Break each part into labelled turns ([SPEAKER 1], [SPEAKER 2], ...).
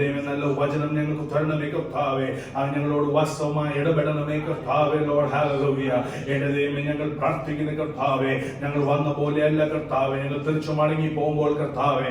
[SPEAKER 1] ദൈവം നല്ല വചനം ഞങ്ങൾക്ക് തരണമേ കർത്താവേ. അത് ഞങ്ങളോട് വാസ്തവമായി ഇടപെടണമേ കർത്താവേ. Lord hallelujah. എന്റെ ദൈവമേ, ഞങ്ങൾ പ്രാർത്ഥിക്കുന്ന കർത്താവേ, ഞങ്ങൾ വന്ന പോലെയല്ല കർത്താവേ, ഞങ്ങൾ തിരിച്ചു മടങ്ങി പോകുമ്പോൾ കർത്താവേ,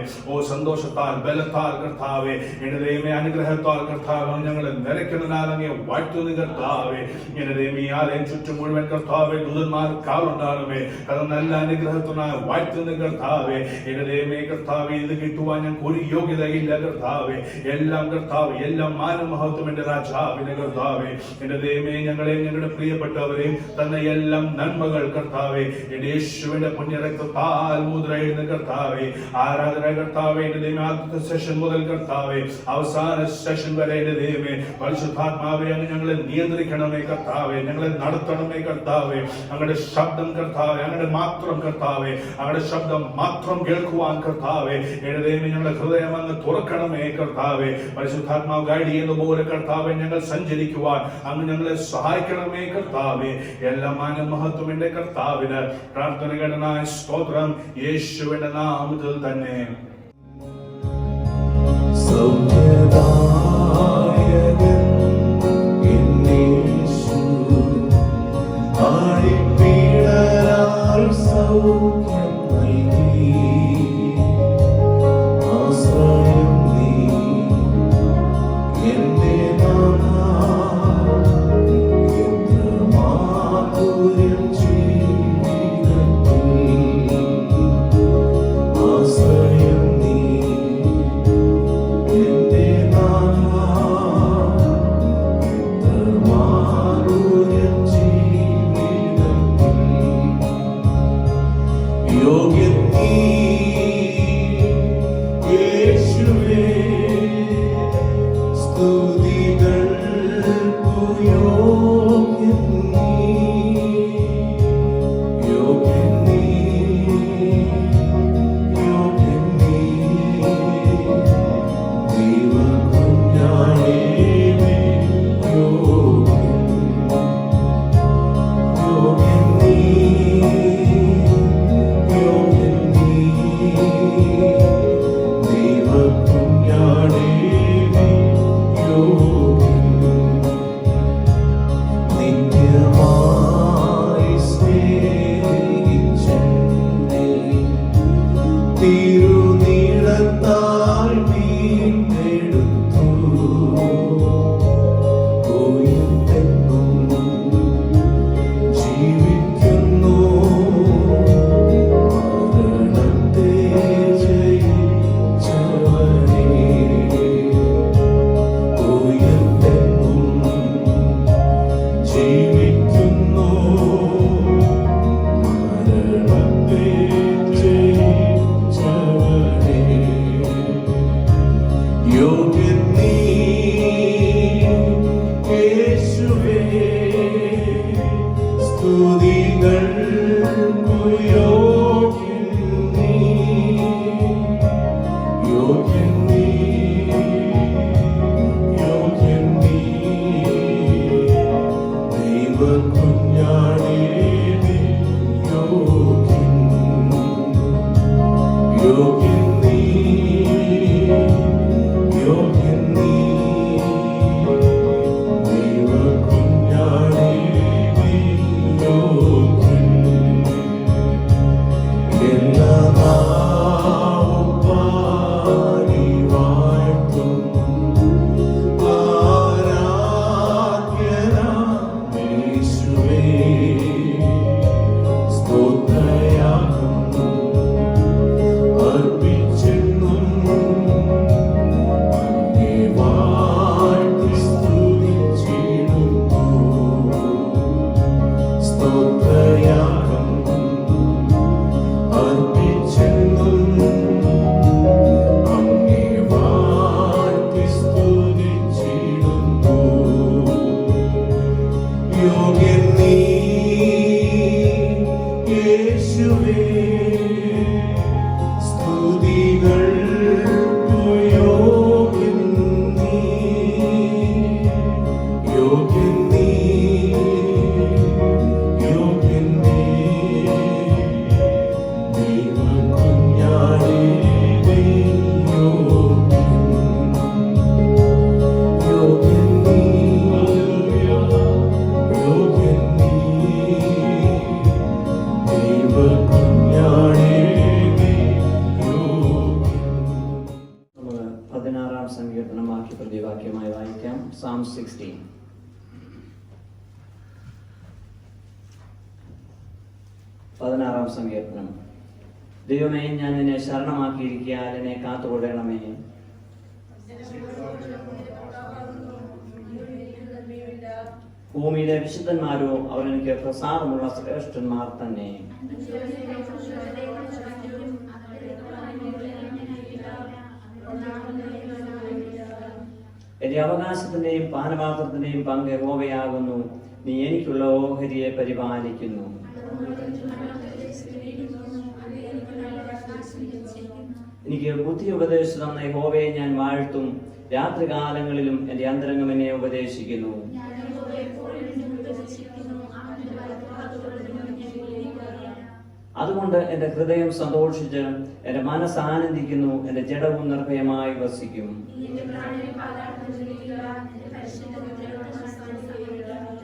[SPEAKER 1] സന്തോഷത്താൽ ബലത്താൽ കർത്താവേ, എന്റെ ദൈവമേ, അനുഗ്രഹത്താൽ കർത്താവേ ഞങ്ങളെ നിറയ്ക്കുന്നതിനാൽ അങ്ങേ വാഴ്ത്തുന്ന കർത്താവേ. എന്റെ ദൈവമേ, ആലയം ചുറ്റും മുഴുവൻ കർത്താവേ ദൂതന്മാർ കാലുണ്ടാകണമേ. അത് നല്ല അനുഗ്രഹത്തിനായി വാഴ്ത്തുന്ന കർത്താവേ. എന്റെ ദൈവമേ കർത്താവേ, ഇത് കിട്ടുവാൻ ഞങ്ങൾക്ക് ഒരു യോഗ്യതയില്ല കർത്താവേ. എല്ലാം കർത്താവേ, എല്ലാം മാനമഹത്വം എന്റെ രാജാവിന്റെ കർത്താവേ. എന്റെ ദൈവമേ, ഞങ്ങളെയും ഞങ്ങളുടെ പ്രിയപ്പെട്ടവരെയും തന്നെ എല്ലാം നന്മകൾ കർത്താവേ, എന്റെ യേശുവിന്റെ പുണ്യരക്തത്താൽ മുദ്രയിടുന്ന കർത്താവേ. ആരാധന കർത്താവേ, എന്റെ ദൈവമേ, ആദ്യത്തെ സെഷൻ മുതൽ കർത്താവേ അവസാന സെഷൻ വരെ എന്റെ ദൈവമേ പരിശുദ്ധാത്മാവേ അങ്ങ് ഞങ്ങളെ നിയന്ത്രിക്കണമേ കർത്താവേ, ഞങ്ങളെ നടത്തണമേ കർത്താവേ. അങ്ങയുടെ ശബ്ദം കർത്താവേ, അങ്ങയുടെ മാത്രം കർത്താവേ, അങ്ങയുടെ ശബ്ദം മാത്രം കേൾക്കുവാൻ കർത്താവേ, എന്റെ ദൈവമേ ഞങ്ങളുടെ ഹൃദയം അങ്ങ് തുറക്കണമേ കർത്താവേ. പരിശുദ്ധാത്മാവ് ഗൈഡ് ചെയ്യുന്നതുപോലെ കർത്താവേ ഞങ്ങൾ സഞ്ചരിക്കുവാൻ അങ്ങ് ഞങ്ങളെ സഹായിക്കണമേ കർത്താവേ. എല്ലാ മാനമഹത്വം എന്റെ കർത്താവിന്. പ്രാർത്ഥന കേട്ടനായ സ്തോത്രം യേശുവിന്റെ നാമത്തിൽ തന്നെ.
[SPEAKER 2] In സങ്കീർത്തനം പ്രതിവാക്യമായി വായിക്കാം. Psalm 16. 16 സങ്കീർത്തനം. ദൈവമേ, ഞാൻ നിന്നെ ശരണമാക്കിയിരിക്കാൻ എന്നെ കാത്തുകൊള്ളണമേ. ഭൂമിയിലെ വിശുദ്ധന്മാരോ അവർ എനിക്ക് പ്രസാദമുള്ള ശ്രേഷ്ഠന്മാർ തന്നെ. എന്റെ അവകാശത്തിന്റെയും പാനപാത്രത്തിന്റെയും പങ്ക് യഹോവയാകുന്നു. നീ എനിക്കുള്ള ഓഹരിയെ പരിപാലിക്കുന്നു. എനിക്ക് ബുദ്ധി ഉപദേശിച്ചു തന്ന യഹോവയെ ഞാൻ വാഴ്ത്തും. രാത്രികാലങ്ങളിലും എന്റെ അന്തരംഗം എന്നെ ഉപദേശിക്കുന്നു. അതുകൊണ്ട് എന്റെ ഹൃദയം സന്തോഷിച്ച് എന്റെ മനസ്സ് ആനന്ദിക്കുന്നു. എന്റെ ജഡവും നിർഭയമായി വസിക്കും.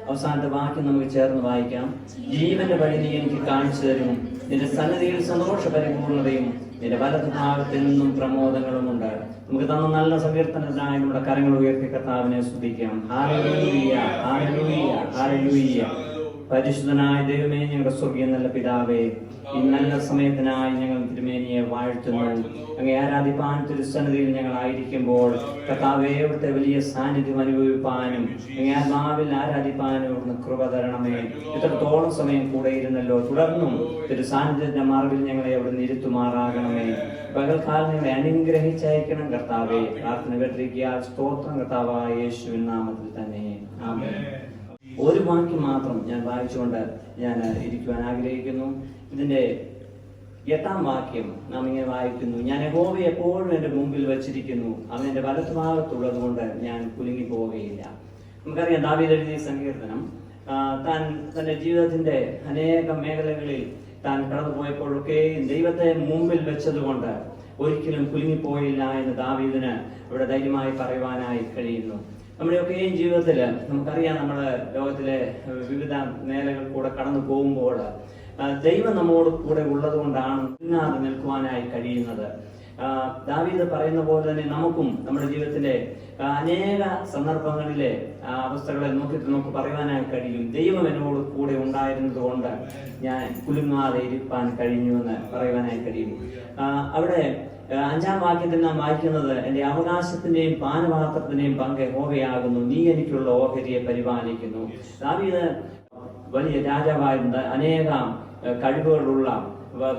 [SPEAKER 2] അവസാനത്തെ വാക്യം നമുക്ക് ചേർന്ന് വായിക്കാം. ജീവന്റെ വഴി നീ എനിക്ക് കാണിച്ചു തരും. നിന്റെ സന്നിധിയിൽ സന്തോഷ പരിപൂർണതയും നിന്റെ വലതു ഭാഗത്തിൽ നിന്നും പ്രമോദങ്ങളും ഉണ്ട്. നമുക്ക് തന്ന നല്ല സങ്കീർത്തനത്തിനായി നമ്മുടെ കരങ്ങൾ ഉയർത്തി കർത്താവിനെ സ്തുതിക്കാം. Hallelujah, hallelujah, hallelujah. പരിശുദ്ധനായ ദൈവമേ, ഞങ്ങളുടെ സ്വർഗീയ നല്ല പിതാവേ, ഈ നല്ല സമയത്തിനായി ഞങ്ങൾ തിരുമേനിയെ വാഴ്ത്തുന്നു. അങ്ങേ ആരാധിപ്പാൻ തിരുസന്നിധിയിൽ ഞങ്ങൾ ആയിരിക്കുമ്പോൾ കർത്താവേ, അവിടുത്തെ വലിയ സാന്നിധ്യം അനുഭവിപ്പാനും അങ്ങേ ആത്മാവിൽ ആരാധിപ്പാനും കൃപ തരണമേ. ഇത്രത്തോളം സമയം കൂടെ ഇരുന്നല്ലോ, തുടർന്നും തിരു സാന്നിധ്യത്തിന്റെ മാർഗിൽ ഞങ്ങളെ അവിടെ ഇരുത്തുമാറാകണമേ. പകൽക്കാലം ഞങ്ങളെ അനുഗ്രഹിച്ചയക്കണം കർത്താവേ. പ്രാർത്ഥന കേട്ടിരിക്കുക. സ്തോത്രം കർത്താവായ യേശുവിൻ നാമത്തിൽ തന്നെ, ആമേൻ. ഒരു വാക്യം മാത്രം ഞാൻ വായിച്ചുകൊണ്ട് ഞാൻ ഇരിക്കുവാൻ ആഗ്രഹിക്കുന്നു. ഇതിന്റെ 8ാം വാക്യം നാം ഇങ്ങനെ വായിക്കുന്നു. ഞാൻ യഹോവയെ എപ്പോഴും എന്റെ മുമ്പിൽ വച്ചിരിക്കുന്നു. അവൻ എന്റെ വലത്തുഭാഗത്തുള്ളത് കൊണ്ട് ഞാൻ കുലുങ്ങി പോവുകയില്ല. നമുക്കറിയാം, ദാവീദ് എഴുതിയ സങ്കീർത്തനം താൻ തന്റെ ജീവിതത്തിന്റെ അനേകം മേഖലകളിൽ താൻ കടന്നുപോയപ്പോഴൊക്കെ ദൈവത്തെ മുമ്പിൽ വെച്ചതുകൊണ്ട് ഒരിക്കലും കുലുങ്ങിപ്പോയില്ല എന്ന് ദാവീദിന് ഇവിടെ ധൈര്യമായി പറയുവാനായി കഴിയുന്നു. നമ്മുടെയൊക്കെയും ജീവിതത്തിൽ നമുക്കറിയാം, നമ്മുടെ ലോകത്തിലെ വിവിധ മേഖലകൾ കൂടെ കടന്നു പോകുമ്പോൾ ദൈവം നമ്മോട് കൂടെ ഉള്ളത് കൊണ്ടാണ് ഇല്ലാതെ നിൽക്കുവാനായി കഴിയുന്നത്. ദാവീദ് പറയുന്ന പോലെ തന്നെ നമുക്കും നമ്മുടെ ജീവിതത്തിലെ അനേക സന്ദർഭങ്ങളിലെ അവസ്ഥകളെ നോക്കിയിട്ട് നമുക്ക് പറയുവാനായി കഴിയും. ദൈവം എന്നോട് കൂടെ ഉണ്ടായിരുന്നത് കൊണ്ട് ഞാൻ കുലുങ്ങാതെ ഇരിപ്പാൻ കഴിഞ്ഞുവെന്ന് പറയുവാനായി കഴിയും. അവിടെ 5ാം വാക്യത്തിൽ നാം വായിക്കുന്നത്, എന്റെ അവകാശത്തിന്റെയും പാനപാത്രത്തിന്റെയും പങ്ക് യഹോവയാകുന്നു. നീ എനിക്കുള്ള ഓഹരിയെ പരിപാലിക്കുന്നു. ദാവീദ് വലിയ രാജാവായിരുന്ന, അനേകം കഴിവുകളുള്ള,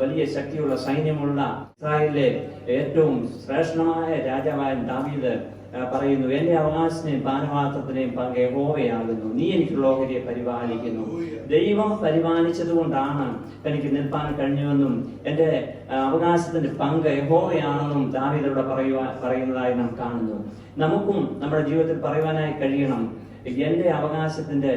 [SPEAKER 2] വലിയ ശക്തിയുള്ള സൈന്യമുള്ള ഇസ്രായേലിലെ ഏറ്റവും ശ്രേഷ്ഠമായ രാജാവായ ദാവീദ് പറയുന്നു, എന്റെ അവകാശത്തിനെയും പാനപാത്രത്തിനെയും പങ്ക് യഹോവയാകുന്നു. നീ എനിക്കുള്ള ഓഹരിയെ പരിപാലിക്കുന്നു. ദൈവം പരിപാലിച്ചത് കൊണ്ടാണ് എനിക്ക് നിൽപ്പാൻ കഴിഞ്ഞുവെന്നും എന്റെ അവകാശത്തിന്റെ പങ്ക് യഹോവയാണെന്നും ദാവീദ് ഇവിടെ പറയുന്നതായി നാം കാണുന്നു. നമുക്കും നമ്മുടെ ജീവിതത്തിൽ പറയുവാനായി കഴിയണം, എന്റെ അവകാശത്തിന്റെ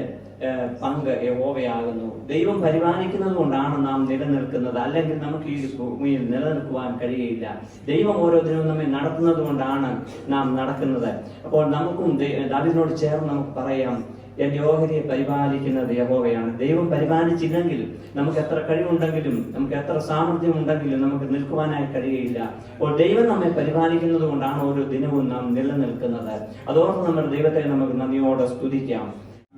[SPEAKER 2] പങ്ക് യഹോവയാകുന്നു. ദൈവം പരിപാലിക്കുന്നത് കൊണ്ടാണ് നാം നിലനിൽക്കുന്നത്. അല്ലെങ്കിൽ നമുക്ക് ഈ ഭൂമിയിൽ നിലനിൽക്കുവാൻ കഴിയില്ല. ദൈവം ഓരോ ദിനവും നമ്മെ നടത്തുന്നത് കൊണ്ടാണ് നാം നടക്കുന്നത്. അപ്പോൾ നമുക്കും ദാവീദിനോട് ചേർന്ന് നമുക്ക് പറയാം, എന്റെ ഓഹരിയെ പരിപാലിക്കുന്നത് യഹോവയാണ്. ദൈവം പരിപാലിച്ചില്ലെങ്കിൽ നമുക്ക് എത്ര കഴിവുണ്ടെങ്കിലും നമുക്ക് എത്ര സാമർഥ്യം ഉണ്ടെങ്കിലും നമുക്ക് നിൽക്കുവാനായി കഴിയില്ല. അപ്പോൾ ദൈവം നമ്മെ പരിപാലിക്കുന്നത് കൊണ്ടാണ് ഓരോ ദിനവും നാം നിലനിൽക്കുന്നത്. അതോടൊപ്പം നമ്മുടെ ദൈവത്തെ നമുക്ക് നന്ദിയോടെ സ്തുതിക്കാം.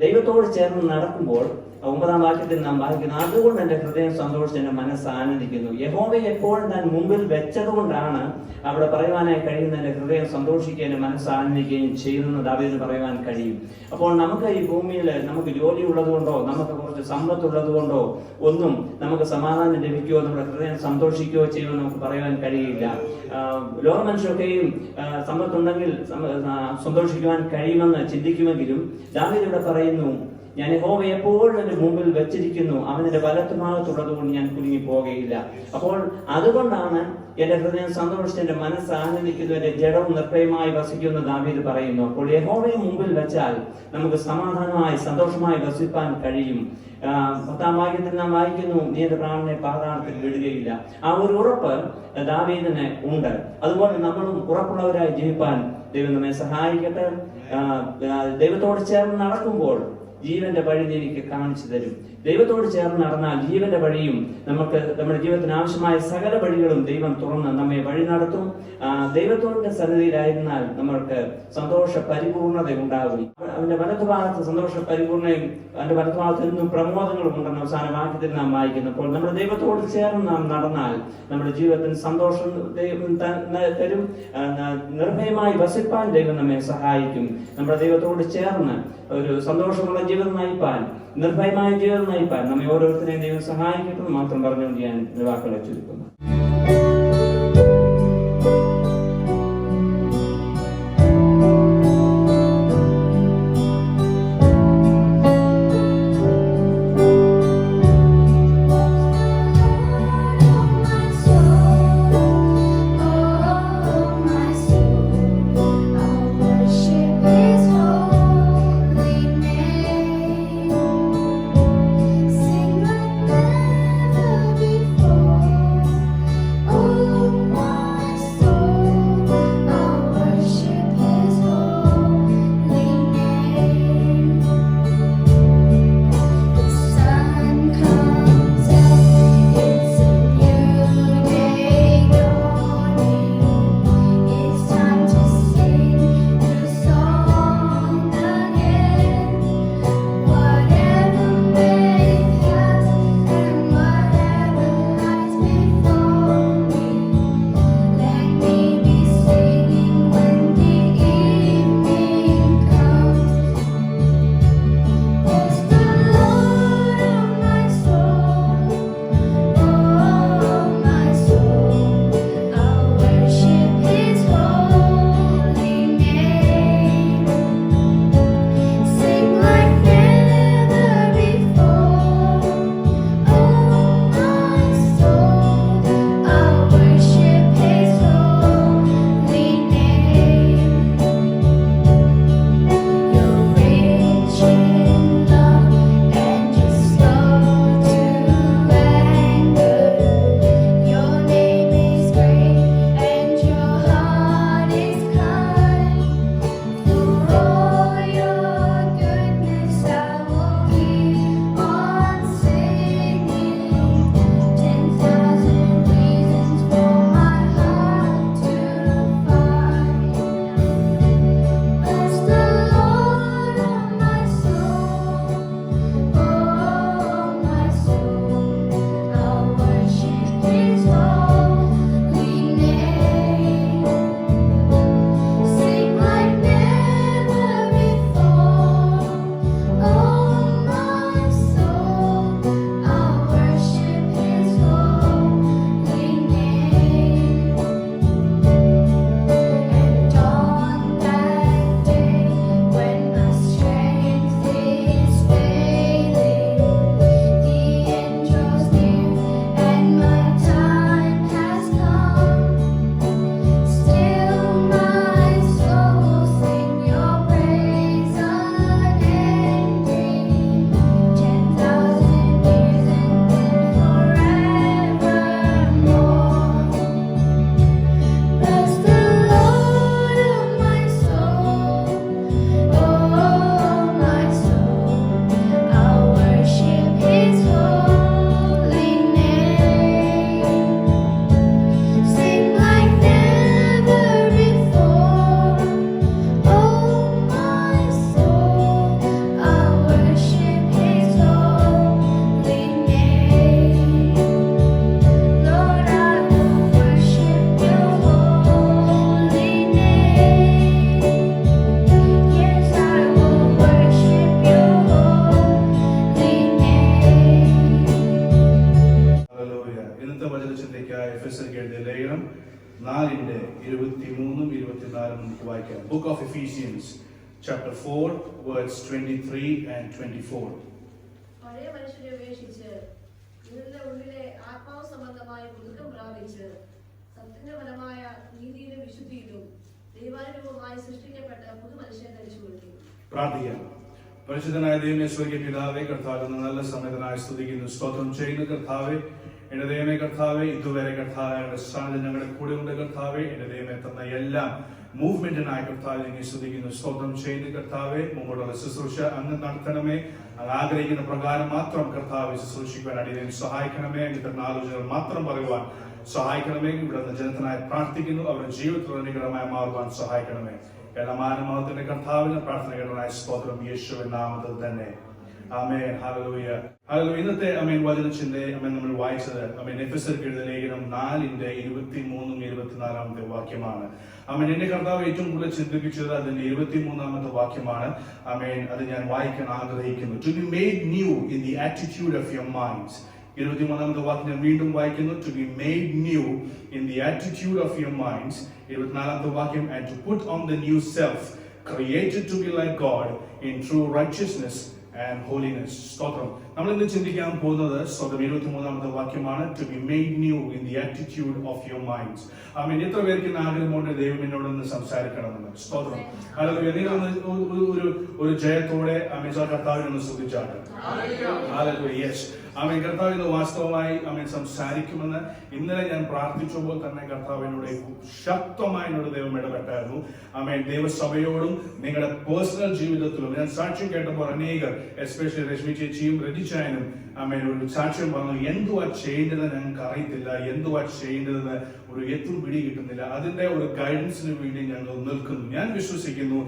[SPEAKER 2] ദൈവത്തോട് ചേർന്ന് നടക്കുമ്പോൾ 9ാം വാക്യത്തിൽ നാം വായിക്കുന്നു, അതുകൊണ്ട് എന്റെ ഹൃദയം സന്തോഷിച്ച് എന്റെ മനസ്സ് ആനന്ദിക്കുന്നു. യഹോവയെ എപ്പോഴും താൻ മുമ്പിൽ വെച്ചത് കൊണ്ടാണ് അവിടെ പറയുവാനായി കഴിയുന്ന എന്റെ ഹൃദയം സന്തോഷിക്കുകയും എന്റെ മനസ്സ് ആനന്ദിക്കുകയും ചെയ്യുന്നത് ദാവീദിന് പറയുവാൻ കഴിയും. അപ്പോൾ നമുക്ക് ഈ ഭൂമിയിൽ നമുക്ക് ജോലി ഉള്ളത് കൊണ്ടോ നമുക്ക് കുറച്ച് സമ്പത്തുള്ളത് കൊണ്ടോ ഒന്നും നമുക്ക് സമാധാനം ലഭിക്കുകയോ നമ്മുടെ ഹൃദയം സന്തോഷിക്കുകയോ ചെയ്യുമെന്ന് നമുക്ക് പറയുവാൻ കഴിയില്ല. ലോക മനുഷ്യർക്കെയും സമ്പത്തുണ്ടെങ്കിൽ സന്തോഷിക്കുവാൻ കഴിയുമെന്ന് ചിന്തിക്കുമെങ്കിലും ദാവീദ് ഇവിടെ പറയുന്നു, ഞാൻ യഹോവയെ എപ്പോഴും എന്റെ മുമ്പിൽ വെച്ചിരിക്കുന്നു. അവന്റെ വലത്തുഭാഗത്തുള്ളത് കൊണ്ട് ഞാൻ കുലുങ്ങി പോകുകയില്ല. അപ്പോൾ അതുകൊണ്ടാണ് എന്റെ ഹൃദയം സന്തോഷിച്ച് എന്റെ മനസ്സ് ആനന്ദിക്കുന്നു, എന്റെ ജഡവും നിർഭയമായി വസിക്കുമെന്ന് ദാവീദ് പറയുന്നു. അപ്പോൾ യഹോവയെ മുമ്പിൽ വെച്ചാൽ നമുക്ക് സമാധാനമായി സന്തോഷമായി വസിപ്പാൻ കഴിയും. 10ാം വാക്യത്തിൽ നാം വായിക്കുന്നു, നീ എന്റെ പ്രാണനെ പാതാളത്തിൽ വിടുകയില്ല. ആ ഒരു ഉറപ്പ് ദാവീദിന് ഉണ്ട്. അതുപോലെ നമ്മളും ഉറപ്പുള്ളവരായി ജീവിപ്പാൻ ദൈവം നമ്മെ സഹായിക്കട്ടെ. ദൈവത്തോട് ചേർന്ന് നടക്കുമ്പോൾ ജീവന്റെ വഴി എനിക്ക് കാണിച്ചു തരും. ദൈവത്തോട് ചേർന്ന് നടന്നാൽ ജീവന്റെ വഴിയും നമുക്ക് നമ്മുടെ ജീവിതത്തിന് ആവശ്യമായ സകല വഴികളും ദൈവം തുറന്ന് നമ്മെ വഴി നടത്തും. ദൈവത്തോടെ സന്നിധിയിലായിരുന്നാൽ നമ്മൾക്ക് സന്തോഷ പരിപൂർണത ഉണ്ടാകും. അവന്റെ വലതുഭാഗത്ത് സന്തോഷ പരിപൂർണയും അവന്റെ വലതുഭാഗത്ത് നിന്നും പ്രമോദങ്ങളും ഉണ്ടെന്ന് അവസാന വാക്യത്തിൽ നാം വായിക്കുന്നപ്പോൾ നമ്മുടെ ദൈവത്തോട് ചേർന്ന് നാം നടന്നാൽ നമ്മുടെ ജീവിതത്തിന് സന്തോഷം ദൈവം തരും. നിർഭയമായി വസിപ്പാൻ ദൈവം നമ്മെ സഹായിക്കും. നമ്മുടെ ദൈവത്തോട് ചേർന്ന് ഒരു സന്തോഷമുള്ള ജീവിതം നയിപ്പാൻ, നിർഭയമായ ജീവിതം നയിപ്പാൻ നമ്മെ ഓരോരുത്തരെയും ദൈവം സഹായിക്കട്ടെന്ന് മാത്രം പറഞ്ഞുകൊണ്ട് ഞാൻ വാക്കുകളെ ചുരുക്കുന്നു.
[SPEAKER 1] ലേഖനം 4:23-24 വായിക്കാം. Book of Ephesians, chapter 4, words 23 and 24.
[SPEAKER 3] പഴയ മനുഷ്യനെ ഉപേക്ഷിച്ച് നിങ്ങളുടെ ഉള്ളിലെ ആത്മാവ് സംബന്ധമായ പുതുക്കം പ്രാപിച്ച് സത്യത്തിന്റെ ഫലമായ നീതിയിലും വിശുദ്ധിയിലും ദൈവാനുരൂപമായി സൃഷ്ടിക്കപ്പെട്ട പുതു മനുഷ്യനെ ധരിച്ചുകൊള്ളുന്നു.
[SPEAKER 1] പ്രാർത്ഥിക്കാം. പരിശുദ്ധനായ ദൈവമേ, സ്വർഗ്ഗീയ പിതാവേ, കർത്താവേ, നല്ല സമയത്തിനായി സ്തുതിക്കുന്നു, സ്തോത്രം ചെയ്യുന്നു. കർത്താവേ, എന്റെ ദൈവമേ, കർത്താവേ, ഇതുവരെ കർത്താവേ ഞങ്ങളുടെ സാന്നിധ്യം ഞങ്ങളുടെ കൂടെ ഉണ്ട്. കർത്താവേ, എന്റെ ദൈവമേ, തന്ന എല്ലാം മൂവ്മെന്റിനായി കർത്താവ് ഞങ്ങൾ സ്തുതിക്കുന്നു, സ്തോത്രം ചെയ്യുന്ന കർത്താവെ. മുമ്പോട്ടുള്ള ശുശ്രൂഷ അങ്ങ് നടത്തണമേ. അങ്ങ് ആഗ്രഹിക്കുന്ന പ്രകാരം മാത്രം കർത്താവ് ശുശ്രൂഷിക്കുവാൻ അടിയനെ സഹായിക്കണമേ. അങ്ങനത്തെ ആലോചനകൾ മാത്രം പറയുവാൻ സഹായിക്കണമേ. ഇവിടെ ജനത്തിനായി പ്രാർത്ഥിക്കുന്നു, അവരുടെ ജീവിതത്തിൽ അനുഗ്രഹമായി മാറുവാൻ സഹായിക്കണമേ. എല്ലാ മാനവത്തിന്റെ കർത്താവിന് പ്രാർത്ഥന കേട്ടനായ സ്തോത്രം യേശുവിൻ നാമത്തിൽ തന്നെ. ആമേൻ. ഹല്ലേലൂയ. ഹല്ലേലൂയ. ഇന്നത്തെ വചനത്തിന്റെ നമ്മൾ വായിച്ചത് എഫെസ്യർക്ക് എഴുതിയ ലേഖനം 4:23-24 വാക്യമാണ്. എന്റെ കർത്താവ് ഏറ്റവും കൂടുതൽ ചിന്തിപ്പിച്ചത് അതിന്റെ 23 വാക്യമാണ്. അത് ഞാൻ വായിക്കാൻ ആഗ്രഹിക്കുന്നു. To be made new in the attitude of your minds. 23 വാക്യം ഞാൻ വീണ്ടും വായിക്കുന്നു. To be made new in the attitude of your minds. 24 വാക്യം, and to put on the new self created to be like God in true righteousness and holiness. സ്തോത്രം. നമ്മൾ ഇന്ന് ചിന്തിക്കാൻ പോകുന്നത് 23 വാക്യമാണ്. To be made new in the attitude of your minds. എത്ര പേർക്ക് ആഗ്രഹമുണ്ട് ദൈവം എന്നോടൊന്ന് സംസാരിക്കണമെന്ന്? സ്തോത്രം. ഹല്ലേലൂയ. നിങ്ങൾ ഒരു ജയത്തോടെ കർത്താവിനൊന്ന് സ്തുതിച്ചാട്ടെ. ഹല്ലേലൂയ. യെസ്. കർത്താവ് ഇന്ന് വാസ്തവമായി സംസാരിക്കുമെന്ന് ഇന്നലെ ഞാൻ പ്രാർത്ഥിച്ചപ്പോൾ തന്നെ കർത്താവിനോട് ശക്തമായി എന്നോട് ദൈവം ഇടപെട്ടായിരുന്നു. ദൈവസഭയോടും നിങ്ങളുടെ പേഴ്സണൽ ജീവിതത്തിലും ഞാൻ സാക്ഷ്യം കേട്ടപ്പോൾ അനേകർ, എസ്പെഷ്യലി രശ്മി ചേച്ചിയും രജിച്ചായനും ഒരു സാക്ഷ്യം പറഞ്ഞു. എന്തുവാ ചെയ്യേണ്ടത് ഞങ്ങൾക്ക് അറിയത്തില്ല, എന്തുവാ ചെയ്യേണ്ടതെന്ന് ഒരു എത്തും പിടി കിട്ടുന്നില്ല. അതിന്റെ ഒരു ഗൈഡൻസിന് വേണ്ടി ഞങ്ങൾ നിൽക്കുന്നു. ഞാൻ വിശ്വസിക്കുന്നു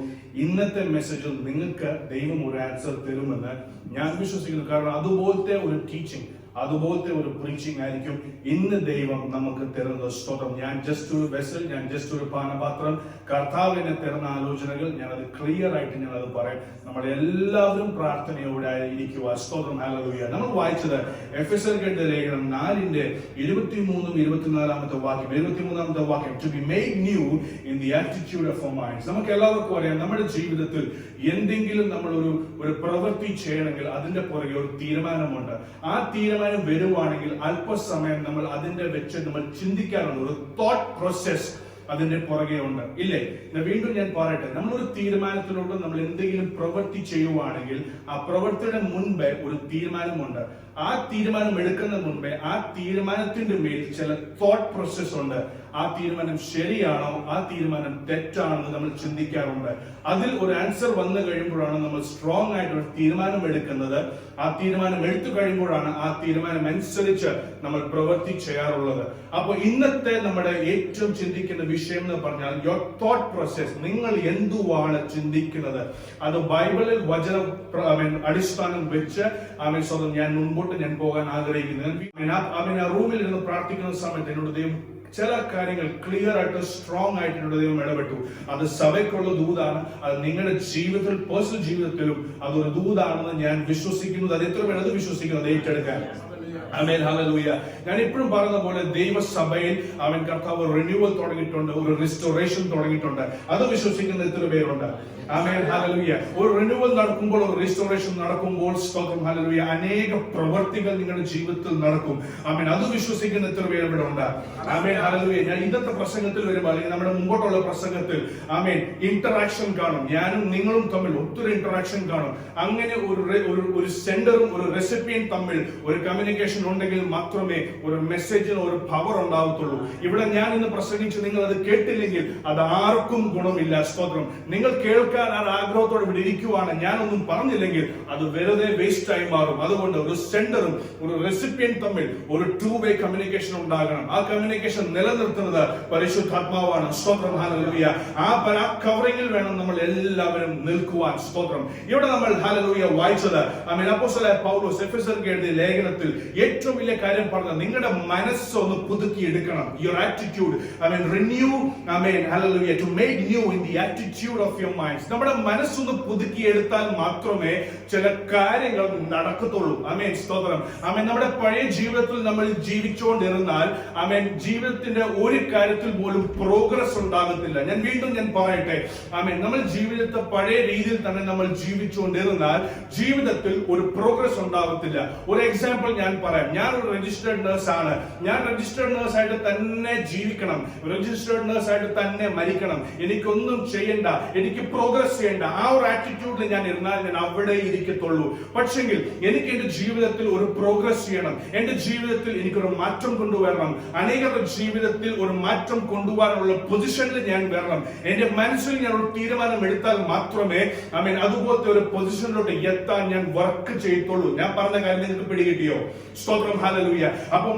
[SPEAKER 1] ഇന്നത്തെ മെസ്സേജിൽ നിങ്ങൾക്ക് ദൈവം ഒരു ആൻസർ തരുമെന്ന് ഞാൻ വിശ്വസിക്കുന്നു. കാരണം അതുപോലത്തെ ഒരു ടീച്ചിങ്, അതുപോലത്തെ ഒരു പ്രീച്ചിങ് ആയിരിക്കും ഇന്ന് ദൈവം നമുക്ക് തരുന്നത്. സ്തോത്രം. ഞാൻ ജസ്റ്റ് ഒരു വെസൽ, ഞാൻ ജസ്റ്റ് ഒരു പാനപാത്രം. കർത്താവിനെ തരുന്ന ആലോചനകൾ ഞാനത് ക്ലിയർ ആയിട്ട് ഞാനത് പറയും. നമ്മളെല്ലാവരും പ്രാർത്ഥനയോടെ ഇരിക്കുക. സ്തോത്രം. ഹല്ലേലൂയ. നമ്മൾ വായിച്ചത് എഫെസ്യർക്ക് എഴുതിയ ലേഖനം 4:23-24 വാക്യം. 23 വാക്യം, to be made new in the attitude of our minds. നമുക്ക് എല്ലാവർക്കും അറിയാം, നമ്മുടെ ജീവിതത്തിൽ എന്തെങ്കിലും നമ്മൾ ഒരു പ്രവൃത്തി ചെയ്യണമെങ്കിൽ അതിന്റെ പുറകെ ഒരു തീരുമാനമുണ്ട്. ആ തീരുമാനം വരുവാണെങ്കിൽ അല്പസമയം നമ്മൾ അതിന്റെ വെച്ച് നമ്മൾ ചിന്തിക്കാറുണ്ട്. ഒരു തോട്ട് പ്രോസസ് അതിന്റെ പുറകെ ഉണ്ട്, ഇല്ലേ? വീണ്ടും ഞാൻ പറയട്ടെ, നമ്മളൊരു തീരുമാനത്തിലൂടെ നമ്മൾ എന്തെങ്കിലും പ്രവൃത്തി ചെയ്യുവാണെങ്കിൽ ആ പ്രവൃത്തിയുടെ മുൻപേ ഒരു തീരുമാനമുണ്ട്. ആ തീരുമാനം എടുക്കുന്ന മുൻപേ ആ തീരുമാനത്തിന്റെ മേൽ ചില തോട്ട് പ്രോസസ് ഉണ്ട്. ആ തീരുമാനം ശരിയാണോ, ആ തീരുമാനം തെറ്റാണെന്ന് നമ്മൾ ചിന്തിക്കാറുണ്ട്. അതിൽ ഒരു ആൻസർ വന്നു കഴിയുമ്പോഴാണ് നമ്മൾ സ്ട്രോങ് ആയിട്ട് ഒരു തീരുമാനം എടുക്കുന്നത്. ആ തീരുമാനം എടുത്തു കഴിയുമ്പോഴാണ് ആ തീരുമാനം അനുസരിച്ച് നമ്മൾ പ്രവൃത്തി ചെയ്യാറുള്ളത്. അപ്പോൾ ഇന്നത്തെ നമ്മുടെ ഏറ്റവും ചിന്തിക്കുന്ന വിഷയം എന്ന് പറഞ്ഞാൽ യുവർ തോട്ട് പ്രോസസ്. നിങ്ങൾ എന്തുവാണ് ചിന്തിക്കുന്നത്? അത് ബൈബിളിൽ വചന അടിസ്ഥാനം വെച്ച് സ്വന്തം ഞാൻ മുൻപോട്ട് ഞാൻ പോകാൻ ആഗ്രഹിക്കുന്നത്. ആ റൂമിൽ ഇരുന്ന് പ്രാർത്ഥിക്കുന്ന സമയത്ത് എന്നോട് ദൈവം ചില കാര്യങ്ങൾ ക്ലിയർ ആയിട്ട് സ്ട്രോങ് ആയിട്ട് ദൈവം ഇടപെട്ടു. അത് സഭയ്ക്കുള്ള ദൂതാണ്. അത് നിങ്ങളുടെ ജീവിതത്തിൽ, പേഴ്സണൽ ജീവിതത്തിലും അതൊരു ദൂതാണെന്ന് ഞാൻ വിശ്വസിക്കുന്നത്. അത് എത്ര പേര് അത് വിശ്വസിക്കുന്നത് ഏറ്റെടുക്കാൻ? ആമേൻ. ഹല്ലേലൂയ. ഞാൻ ഇപ്പോഴും പറഞ്ഞ പോലെ ദൈവസഭയിൽ കർത്താവ് റിന്യൂവൽ തുടങ്ങിയിട്ടുണ്ട്, ഒരു റിസ്റ്റോറേഷൻ തുടങ്ങിയിട്ടുണ്ട്. അത് വിശ്വസിക്കുന്ന എത്ര പേരുണ്ട്? ആമേൻ. ഹല്ലേലൂയ. ഒരു റിന്യൂവൽ നടക്കുമ്പോൾ, ഒരു റിസ്റ്റോറേഷൻ നടക്കുമ്പോൾ, സ്തോത്രം, ഹല്ലേലൂയ, അനേക പ്രവൃത്തികൾ നിങ്ങളുടെ ജീവിതത്തിൽ നടക്കും. ആമേൻ. അത് വിശ്വസിക്കുന്ന എത്ര പേര് ഇവിടെ ഉണ്ട്? ആമേൻ. ഹല്ലേലൂയ. ഞാൻ ഇന്നത്തെ പ്രസംഗത്തിൽ വരുമ്പോൾ, അല്ലെങ്കിൽ നമ്മുടെ മുമ്പോട്ടുള്ള പ്രസംഗത്തിൽ ആമേൻ ഇന്ററാക്ഷൻ കാണും. ഞാനും നിങ്ങളും തമ്മിൽ ഒത്തിരി ഇന്ററാക്ഷൻ കാണും. അങ്ങനെ ഒരു സെൻഡറും ഒരു റെസിപ്പിയൻ തമ്മിൽ ഒരു കമ്മ്യൂണിക്കേഷൻ ഉണ്ടെങ്കിൽ മാത്രമേ ഒരു മെസ്സേജിന് ഒരു പവർ ഉണ്ടാവത്തുള്ളൂ. ഇവിടെ ഞാൻ ഇന്ന് പ്രസംഗിച്ച് നിങ്ങൾ അത് കേട്ടില്ലെങ്കിൽ അത് ആർക്കും ഗുണമില്ല. സ്തോത്രം. നിങ്ങൾ കേൾക്കാൻ ആ ആഗ്രഹത്തോടെ ഇവിടെ ഇരിക്കുവാണ്, ഞാനൊന്നും പറഞ്ഞില്ലെങ്കിൽ അത് വെറുതെ വേസ്റ്റ് ആയി മാറും. അതുകൊണ്ട് ഒരു സെൻഡറും ഒരു റെസിപ്പിയൻ തമ്മിൽ ഒരു 2-way കമ്മ്യൂണിക്കേഷൻ ഉണ്ടാകണം. ആ കമ്മ്യൂണിക്കേഷൻ നിലനിർത്തുന്നത് പരിശുദ്ധാത്മാവാണ്. സ്തോത്രം. ഹല്ലേലൂയ. ആ കവറിംഗിൽ വേണം നമ്മൾ എല്ലാവരും നിൽക്കുവാൻ. സ്തോത്രം. ഇവിടെ നമ്മൾ ഹല്ലേലൂയ വായിച്ചത് അപ്പോസ്തലനായ പൗലോസ് എഫെസ്യർക്ക് എഴുതിയ ലേഖനത്തിൽ ഏറ്റവും വലിയ കാര്യം പറഞ്ഞത് നിങ്ങളുടെ മനസ്സൊന്ന് പുതുക്കി എടുക്കണം. Your attitude renew. Hallelujah. To make new in the attitude of your minds. നമ്മുടെ മനസ്സൊന്ന് പുതുക്കി എടുത്താൽ മാത്രമേ ചില കാര്യങ്ങൾ നടക്കത്തുള്ളൂ. ആമേൻ. സ്തോത്രം. ആമേൻ. നമ്മുടെ പഴയ ജീവിതത്തിൽ നമ്മൾ ജീവിച്ചുകൊണ്ടിരുന്നാൽ ജീവിതത്തിന്റെ ഒരു കാര്യത്തിൽ പോലും പ്രോഗ്രസ് ഉണ്ടാകത്തില്ല. ഞാൻ വീണ്ടും പറയട്ടെ, ആമേൻ, നമ്മൾ ജീവിതത്തെ പഴയ രീതിയിൽ തന്നെ നമ്മൾ ജീവിച്ചുകൊണ്ടിരുന്നാൽ ജീവിതത്തിൽ ഒരു പ്രോഗ്രസ് ഉണ്ടാകത്തില്ല. ഒരു എക്സാമ്പിൾ ഞാൻ പറയാം. ഞാൻ ഒരു രജിസ്റ്റേർഡ് നേഴ്സാണ്. ഞാൻ രജിസ്റ്റേർഡ് നേഴ്സായിട്ട് തന്നെ ജീവിക്കണം, രജിസ്റ്റേർഡ് നേഴ്സായിട്ട് തന്നെ മരിക്കണം, എനിക്കൊന്നും ചെയ്യണ്ട, എനിക്ക് പ്രോഗ്രസ് ചെയ്യണ്ട, ആ ഒരു ആറ്റിറ്റ്യൂഡിൽ ഞാൻ ഇരുന്നാൽ ഞാൻ അവിടെ ഇരിക്കത്തുള്ളൂ. പക്ഷെങ്കിൽ എനിക്ക് എന്റെ ജീവിതത്തിൽ ഒരു പ്രോഗ്രസ് ചെയ്യണം, എന്റെ ജീവിതത്തിൽ എനിക്കൊരു മാറ്റം കൊണ്ടുവരണം, അനേകരുടെ ജീവിതത്തിൽ ഒരു മാറ്റം കൊണ്ടുവരാനുള്ള പൊസിഷനിൽ ഞാൻ വരണം. എന്റെ മനസ്സിൽ ഞാൻ ഒരു തീരുമാനം എടുത്താൽ മാത്രമേ അതുപോലത്തെ ഒരു പൊസിഷനിലോട്ട് എത്താൻ ഞാൻ വർക്ക് ചെയ്യത്തുള്ളൂ. ഞാൻ പറഞ്ഞ കാര്യം നിങ്ങൾക്ക് പിടികിട്ടിയോ? സ്തോത്രം, ഹല്ലേലൂയ. അപ്പൊ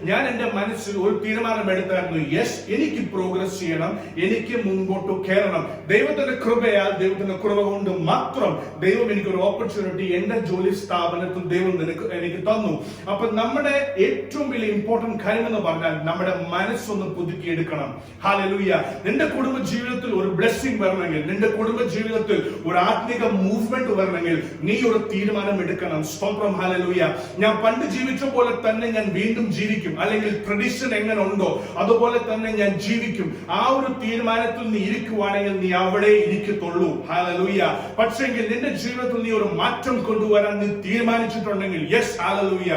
[SPEAKER 1] ഞാൻ എന്റെ മനസ്സിൽ ഒരു തീരുമാനം എടുത്തായിരുന്നു, യെസ്, എനിക്ക് പ്രോഗ്രസ് ചെയ്യണം, എനിക്ക് മുൻപോട്ട് കയറണം. ദൈവത്തിന്റെ കൃപയാൽ, ദൈവത്തിന്റെ കൃപ കൊണ്ട് മാത്രം ദൈവം എനിക്കൊരു ഓപ്പർച്യൂണിറ്റി എന്റെ ജോലി സ്ഥാപനത്തിൽ ദൈവം എനിക്ക് തന്നു. അപ്പൊ നമ്മുടെ ഏറ്റവും വലിയ ഇമ്പോർട്ടന്റ് കാര്യം എന്ന് പറഞ്ഞാൽ നമ്മുടെ മനസ്സൊന്ന് പുതുക്കിയെടുക്കണം. ഹല്ലേലൂയ. നിന്റെ കുടുംബ ജീവിതത്തിൽ ഒരു ബ്ലെസ്സിംഗ് വരണമെങ്കിൽ, നിന്റെ കുടുംബ ജീവിതത്തിൽ ഒരു ആത്മിക മൂവ്മെന്റ് വരണമെങ്കിൽ നീ ഒരു തീരുമാനം എടുക്കണം. സ്തോത്രം, ഹല്ലേലൂയ. ഞാൻ പണ്ട് ജീവിച്ച പോലെ തന്നെ ഞാൻ വീണ്ടും ജീവിക്കും, അല്ലെങ്കിൽ ട്രഡീഷൻ എങ്ങനെ ഉണ്ടോ അതുപോലെ തന്നെ ഞാൻ ജീവിക്കും. ആ ഒരു തീരുമാനത്തിൽ നീ ഇരിക്കുവാണെങ്കിൽ നീ അവിടെ ഇരിക്കത്തുള്ളൂ. ഹല്ലേലൂയ. പക്ഷെങ്കിൽ നിന്റെ ജീവിതത്തിൽ നീ ഒരു മാറ്റം കൊണ്ടുവരാൻ നീ തീരുമാനിച്ചിട്ടുണ്ടെങ്കിൽ, യെസ്, ഹല്ലേലൂയ,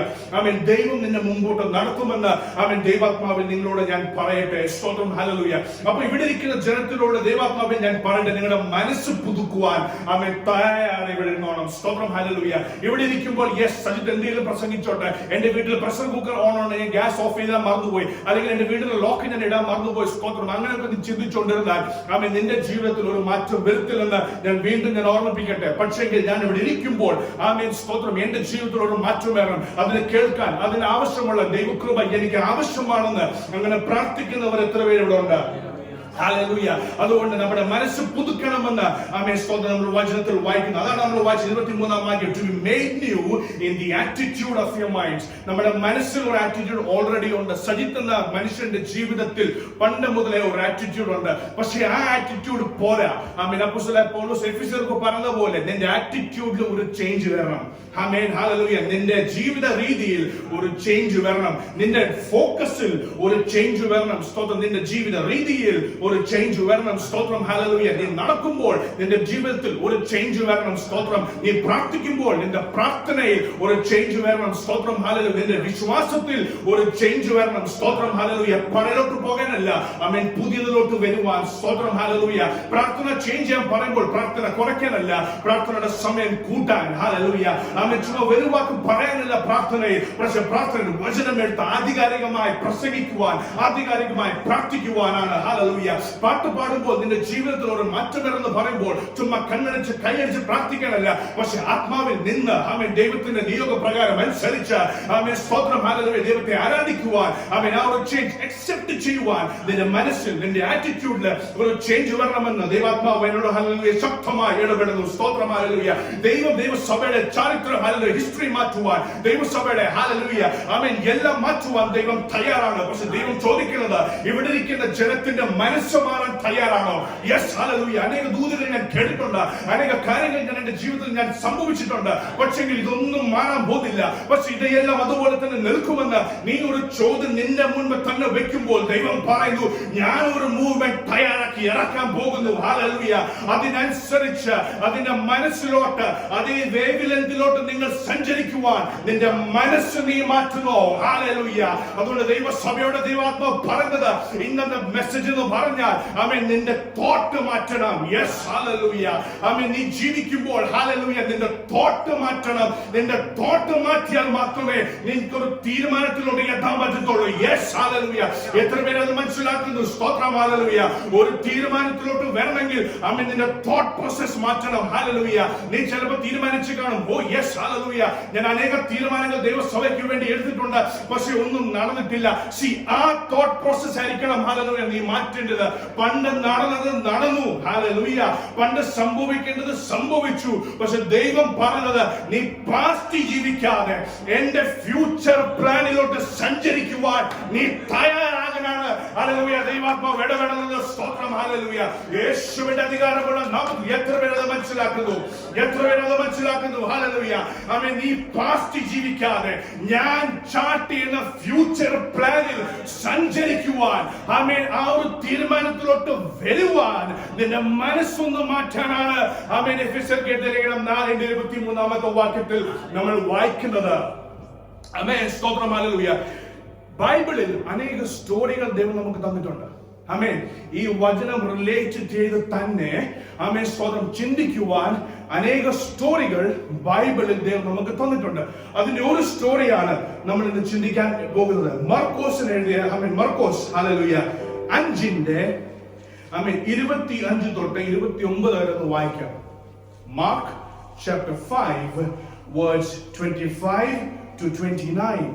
[SPEAKER 1] ദൈവം നിന്നെ മുമ്പോട്ട് നടത്തുമെന്ന് ദൈവാത്മാവിൽ നിങ്ങളോട് ഞാൻ പറയട്ടെ. സ്തോത്രം, ഹല്ലേലൂയ. അപ്പൊ ഇവിടെ ഇരിക്കുന്ന ജനത്തിനോട് ദൈവാത്മാവിൽ ഞാൻ പറയട്ടെ, നിങ്ങളുടെ മനസ്സ് പുതുക്കുവാൻ തയ്യാറാണ് ഇവിടെ ഇരുന്നോണം. സ്തോത്രം, ഹല്ലേലൂയ. ഇവിടെ ഇരിക്കുമ്പോൾ, യെസ്, സജിത്ത് എന്തെങ്കിലും പ്രസംഗിച്ചോട്ടെ, എന്റെ വീട്ടിൽ പ്രഷർ കുക്കർ ഓൺ ആണ്, ഞാൻ ഗ്യാസ് ഓഫ് ചെയ്താൽ മറന്നുപോയി, അല്ലെങ്കിൽ എന്റെ വീട്ടിലെ ലോക്ക് ഞാൻ ഇടാൻ മറന്നുപോയി. സ്തോത്രം, അങ്ങനെയൊക്കെ നീ ചിന്തിച്ചുകൊണ്ടിരുന്നാൽ നിന്റെ ജീവിതത്തിൽ ഒരു മാറ്റം വരുത്തില്ലെന്ന് ഞാൻ വീണ്ടും ഓർമ്മിപ്പിക്കട്ടെ. പക്ഷെങ്കിൽ ഞാൻ ഇവിടെ ഇരിക്കുമ്പോൾ സ്തോത്രം, എന്റെ ജീവിതത്തിൽ ഒരു മാറ്റം വരണം, അതിനെ കേൾക്കാൻ, അതിന് ആവശ്യമുള്ള ദൈവകൃപ എനിക്ക് ആവശ്യമാണെന്ന് അങ്ങനെ പ്രാർത്ഥിക്കുന്നവർ എത്ര പേരിവിടെ ഉണ്ട്? ഹല്ലേലൂയ. അതുകൊണ്ട് നമ്മുടെ മനസ്സ് പുതുക്കണമെന്ന് സ്തോത്രം നമ്മൾ വചനത്തിൽ വായിക്കുന്നു. അതാണ് നമ്മൾ വായിച്ചത് 23-ാം വാക്യം, to be made new in the attitude of your minds. നമ്മുടെ മനസ്സിൽ ഒരു ആറ്റിറ്റ്യൂഡ് ഓൾറെഡി ഉണ്ട്. സജിത്ത് എന്ന മനുഷ്യന്റെ ജീവിതത്തിൽ പണ്ട് മുതലേ ഒരു ആറ്റിറ്റ്യൂഡ് ഉണ്ട്. പക്ഷെ ആ ആറ്റിറ്റ്യൂഡ് പോരാ. അപ്പോസ്തലൻ പൗലോസ് എഫെസ്യർക്ക് പറഞ്ഞ പോലെ നിന്റെ ആറ്റിറ്റ്യൂഡിൽ ഒരു ചേഞ്ച് വരണം. ആമേൻ, ഹല്ലേലൂയ. നിന്റെ ജീവിത രീതിയിൽ ഒരു ചേഞ്ച് വരണം, നിന്റെ ഫോക്കസിൽ ഒരു ചേഞ്ച് വരണം. സ്തോത്രം, നിന്റെ ജീവിത രീതിയിൽ ഒരു ചേഞ്ച് വരണം. സ്തോത്രം, ഹല്ലേലൂയ. നീ നടക്കുമ്പോൾ നിന്റെ ജീവിതത്തിൽ ഒരു ചേഞ്ച് വരണം. സ്തോത്രം, നീ പ്രാർത്ഥിക്കുമ്പോൾ നിന്റെ പ്രാർത്ഥനയിൽ ഒരു ചേഞ്ച് വരണം. സ്തോത്രം, ഹല്ലേലൂയ. നിന്റെ വിശ്വാസത്തിൽ ഒരു ചേഞ്ച് വരണം. സ്തോത്രം, ഹല്ലേലൂയ. പഴയലോട്ട് പോകാനല്ല, പുതിയതിലോട്ട് വരുവാൻ. സ്തോത്രം, ഹല്ലേലൂയ. പ്രാർത്ഥന ചേഞ്ച് ചെയ്യാൻ പറയുമ്പോൾ പ്രാർത്ഥന കുറയ്ക്കാനല്ല, പ്രാർത്ഥനയുടെ സമയം കൂട്ടാൻ. ഹല്ലേലൂയ. ചുമ്മാ വെറുവാക്കും പറയാനല്ല പ്രാർത്ഥനയിൽ, പക്ഷെ പ്രാർത്ഥന വചനം എടുത്ത് ആധികാരികമായി പ്രസംഗിക്കുവാൻ, ആധികാരികമായി പ്രാർത്ഥിക്കുവാനാണ്. ഹല്ലേലൂയ. പാട്ട് പാടുമ്പോൾ നിന്റെ ജീവിതത്തിൽ ഒരു മാറ്റം വരെന്ന് പറയുമ്പോൾ ചുമ്മാ കണ്ണടിച്ച് കൈയടിച്ച് പ്രാർത്ഥിക്കാനല്ല, പക്ഷെ ആത്മാവിൽ നിന്ന് ദൈവത്തിന്റെ നിയോഗ പ്രകാരം അനുസരിച്ച് സ്തോത്രം, ഹല്ലേലൂയ, ദൈവത്തെ ആരാധിക്കുവാൻ, ആ ഒരു ചേഞ്ച് അക്സെപ്റ്റ് ചെയ്യുവാൻ നിന്റെ മനസ്സിൽ, നിന്റെ ആറ്റിറ്റ്യൂഡിൽ ഒരു ചേഞ്ച് വരണമെന്ന് ദൈവാത്മാവ് എന്നോട് ഹല്ലേലൂയ ശക്തമായി ഇടപെടുന്നു. സ്തോത്രം, ഹല്ലേലൂയ. ദൈവസഭയുടെ ചരിത്രം, ഹല്ലേലൂയ, ഹിസ്റ്ററി മാറ്റുവാൻ, ദൈവസഭയുടെ ഹല്ലേലൂയ എല്ലാം മാറ്റുവാൻ ദൈവം തയ്യാറാണ്. പക്ഷെ ദൈവം ചോദിക്കുന്നത്, ഇവിടെ ഇരിക്കുന്ന ജനത്തിന്റെ മനസ്സ് മാറാൻ തയ്യാറാണോ? Yes, hallelujah. അനേക ദൂതരെ ഞാൻ കേട്ടിട്ടുണ്ട്, അനേക കാര്യങ്ങൾ ഞാൻ എന്റെ ജീവിതത്തിൽ ഞാൻ സംഭവിച്ചിട്ടുണ്ട്. പക്ഷെങ്കിൽ ഇതൊന്നും മാറാൻ പോകുന്നില്ല. പക്ഷെ ഇതെല്ലാം അതുപോലെ തന്നെ നിൽക്കുമെന്ന് നീ ഒരു ചോദ്യം നിന്റെ മുൻപ് തന്നെ വെക്കുമ്പോൾ ദൈവം പറയുന്നു, ഞാൻ ഒരു മൂവ്മെന്റ് തയ്യാറാക്കി ഇറക്കാൻ പോകുന്നു. ഹല്ലേലൂയ. അതിനനുസരിച്ച് അതിന്റെ മനസ്സിലോട്ട്, അതേ വേവിലെന്തിലോട്ട് നിങ്ങൾ സഞ്ചരിക്കുവാൻ നിന്റെ മനസ്സ് നീ മാറ്റുന്നു. ഹല്ലേലൂയ. അതുകൊണ്ട് ദൈവസഭയോട് ദൈവാത്മാവ് പറഞ്ഞത് ഇന്നത്തെ മെസ്സേജ് എന്ന് പറഞ്ഞാൽ നിന്റെ തോട്ട് മാറ്റണം. Yes, hallelujah. നീ ജീവിക്കുമ്പോൾ, ഹല്ലേലൂയ, നിന്റെ തോട്ട് മാറ്റണം. നിന്റെ തോട്ട് മാറ്റിയാൽ മാത്രമേ നിനക്കൊരു തീരുമാനത്തിലൂടെ എത്താൻ പറ്റത്തുള്ളൂ. Yes, hallelujah. എത്ര പേര് അത് മനസ്സിലാക്കുന്നു? സ്തോത്രം, ഹല്ലേലൂയ. ഒരു തീരുമാനത്തിലോട്ട് വരണമെങ്കിൽ നിന്റെ തോട്ട് പ്രോസസ് മാറ്റണം. ഹല്ലേലൂയ. നീ ചിലപ്പോൾ തീരുമാനിച്ചു കാണും, ഓ യെസ്, ഹല്ലേലൂയ, ഞാൻ അനേക തീരുമാനങ്ങൾ ദൈവസഭയ്ക്ക് വേണ്ടി എടുത്തിട്ടുണ്ട്, പക്ഷെ ഒന്നും നടന്നിട്ടില്ല. ആ തോട്ട് പ്രോസസ് ആയിരിക്കണം, ഹല്ലേലൂയ, നീ മാറ്റേണ്ടത്. പണ്ട് നടന്നത് നടന്നു, ഹല്ലേലൂയ. പണ്ട് സംഭവിക്കേണ്ടത് സംഭവിച്ചു. പക്ഷെ ദൈവം പറഞ്ഞത്, നീ പാസ്റ്റ് ജീവിക്കാതെ എന്റെ ഫ്യൂച്ചർ പ്ലാനിലോട്ട് സഞ്ചരിക്കുവാൻ നീ തയ്യാറാകാനാണ്. ഹല്ലേലൂയ. ദൈവാത്മാവ് ഇടപെടുന്നത്. സ്തോത്രം, ഹല്ലേലൂയ. യേശുവിന്റെ അധികാരമുള്ള നാം എത്ര പേരത് മനസ്സിലാക്കുന്നു? എത്ര പേരത് മനസ്സിലാക്കുന്നു? ഹല്ലേലൂയ. നീ പാസ്റ്റ് ജീവിക്കാതെ ഞാൻ ചാർട്ട് ചെയ്യുന്ന ഫ്യൂച്ചർ പ്ലാനിൽ സഞ്ചരിക്കുവാൻ, ആ ഒരു തീരുമാനത്തിലോട്ട് വരുവാൻ നിന്റെ മനസ്സൊന്ന് മാറ്റാനാണ് എഫെസ്യർക്ക് 4:23 വാക്യത്തിൽ നമ്മൾ വായിക്കുന്നത്. ആമേൻ, സ്തോത്രം, ഹല്ലേലൂയ. ബൈബിളിൽ അനേക സ്റ്റോറികൾ ദൈവം നമുക്ക് തന്നിട്ടുണ്ട്. ആമേൻ. ഈ വചനം റിലേറ്റ് ചെയ്ത് തന്നെ ആമേൻ, സ്തോത്രം, ചിന്തിക്കുവാൻ അനേക സ്റ്റോറികൾ ബൈബിളിൽ ദൈവം നമുക്ക് തന്നിട്ടുണ്ട്. അതിന്റെ ഒരു സ്റ്റോറിയാണ് നമ്മൾ ഇന്ന് ചിന്തിക്കാൻ പോകുന്നത്. മർക്കോസിന് എഴുതിയ മർക്കോസ്, ഹല്ലേലൂയ, 5 ആമേൻ 25 തൊട്ട് 29 വരെ ഒന്ന് വായിക്കാം. Mark chapter 5 verse 25 to 29.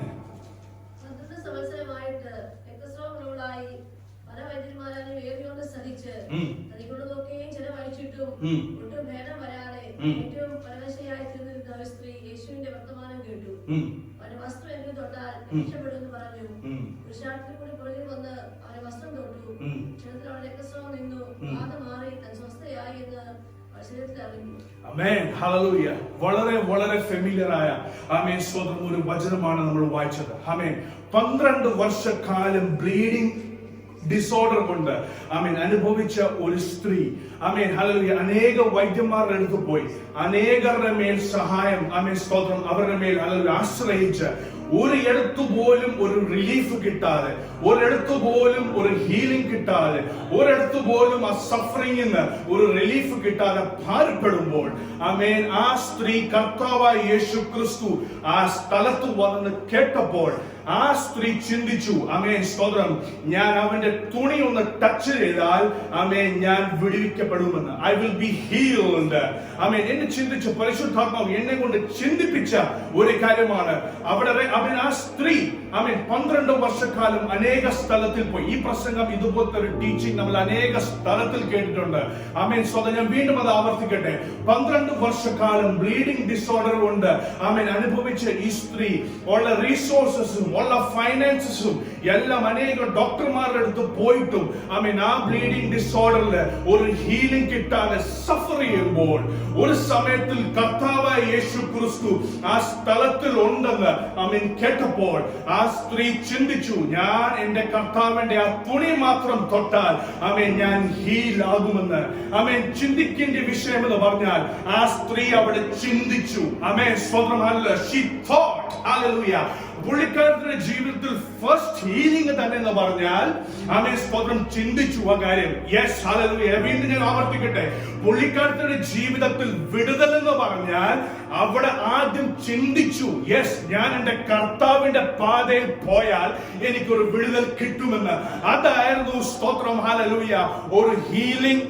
[SPEAKER 3] യേശുവിന്റെ വർത്തമാനം കേട്ടു. അവന്റെ വസ്ത്രം എന്നെ തൊട്ടാൽ രക്ഷപ്പെടുമെന്ന് പറഞ്ഞു. പുരുഷാരത്തിൽ കൂടി പുറകിൽ വന്ന് അവന്റെ വസ്ത്രം തൊട്ടു. ക്ഷണത്തിൽ അവന്റെ രക്തസ്രാവം നിന്നു. ബാധ മാറി താൻ സ്വസ്ഥയായി എന്ന് ശരീരത്തിൽ അറിഞ്ഞു.
[SPEAKER 1] ആമേൻ, ഹല്ലേലൂയ. വളരെ വളരെ ഫെമിലിയർ ആയ ആമേൻ, സ്തോത്രം, ഒരു വചനമാണ് നമ്മൾ വായിച്ചത്. ആമേൻ. 12 വർഷക്കാലം ബ്ലീഡിംഗ് ഡിസോർഡർ കൊണ്ട് ആമേൻ അനുഭവിച്ച ഒരു സ്ത്രീ, ആമേൻ, ഹല്ലേലൂയ, അനേക വൈദ്യന്മാരുടെ അടുത്ത് പോയി അനേകരുടെ മേൽ സഹായം, ആമേൻ, സ്തോത്രം, അവരുടെ മേൽ ഹല്ലേലൂയ ആശ്രയിച്ച് ഒരിടത്തു പോലും ഒരു റിലീഫ് കിട്ടാതെ, ഒരിടത്തു പോലും ഒരു ഹീലിംഗ് കിട്ടാതെ, ഒരിടത്തു പോലും ആ സഫറിംഗിന് ഒരു റിലീഫ് കിട്ടാതെ ഭാരപ്പെടുമ്പോൾ ആമേൻ, ആ സ്ത്രീ കർത്താവായ യേശു ക്രിസ്തു ആ സ്ഥലത്ത് വന്ന് കേട്ടപ്പോൾ ആ സ്ത്രീ ചിന്തിച്ചു, ആമേൻ, സ്തോത്രം, ഞാൻ അവന്റെ തുണി ഒന്ന് ടച്ച് ചെയ്താൽ ആമേൻ ഞാൻ വിടുവിക്കപ്പെടുമെന്ന്. I will be healed. ആമേൻ. എന്നെ ചിന്തിച്ച് പരിശുദ്ധാത്മാവ് എന്നെ കൊണ്ട് ചിന്തിപ്പിച്ച ഒരു കാര്യമാണ് അവിടെ അവൻ ആ സ്ത്രീ ആമേൻ 12 വർഷക്കാലം അനേക സ്ഥലത്തിൽ പോയി. ഈ പ്രസംഗം ഇതുപോലത്തെ ഒരു ടീച്ചിങ് നമ്മൾ അനേക സ്ഥലത്തിൽ കേട്ടിട്ടുണ്ട്. ആമേൻ, സ്വതം ഞാൻ വീണ്ടും അത് ആവർത്തിക്കട്ടെ. 12 വർഷക്കാലം ബ്ലീഡിംഗ് ഡിസോർഡർ കൊണ്ട് ആമേൻ അനുഭവിച്ച ഈ സ്ത്രീ ഉള്ള റിസോഴ്സസും ഉള്ള ഫൈനാൻസസും എല്ലാം അനേക ഡോക്ടർമാരുടെ അടുത്ത് പോയിട്ടും ആമേൻ ആ ബ്ലീഡിംഗ് ഡിസോർഡറിൽ ഒരു ഹീലിംഗ് കിട്ടാതെ സഫർ ചെയ്യുമ്പോൾ ഒരു സമയത്തിൽ കർത്താവായ യേശു ക്രിസ്തു ആ സ്ഥലത്തിൽ ഉണ്ടെന്ന് ആമേൻ കേട്ടപ്പോൾ ആ സ്ത്രീ ചിന്തിച്ചു, ഞാൻ എന്റെ കർത്താവിന്റെ ആ തുണി മാത്രം തൊട്ടാൽ ആമേൻ ഞാൻ ഹീൽ ആകുമെന്ന്. ആമേൻ. ചിന്തിക്കേണ്ട വിഷയം എന്ന് പറഞ്ഞാൽ ആ സ്ത്രീ അവിടെ ചിന്തിച്ചു. ആമേൻ, സ്വന്തം അല്ല, she thought. ഹല്ലേലൂയ. പുള്ളിക്കാരത്തിന്റെ ജീവിതത്തിൽ ഫസ്റ്റ് ഹീലിംഗ് തന്നെ എന്ന് പറഞ്ഞാൽ ആമേൻ, സ്തോത്രം, ചിന്തിച്ചു ആ കാര്യം. Yes, hallelujah. വീണ്ടും ഞാൻ ആവർത്തിക്കട്ടെ, പുള്ളിക്കാരത്തിന്റെ ജീവിതത്തിൽ വിടുതൽ എന്ന് പറഞ്ഞാൽ അവിടെ ആദ്യം ചിന്തിച്ചു, യെസ്, ഞാൻ എന്റെ കർത്താവിന്റെ പാതയിൽ പോയാൽ എനിക്കൊരു വിടുതൽ കിട്ടുമെന്ന്. അതായിരുന്നു, സ്തോത്രം, ഹല്ലേലൂയ, ഒരു ഹീലിംഗ്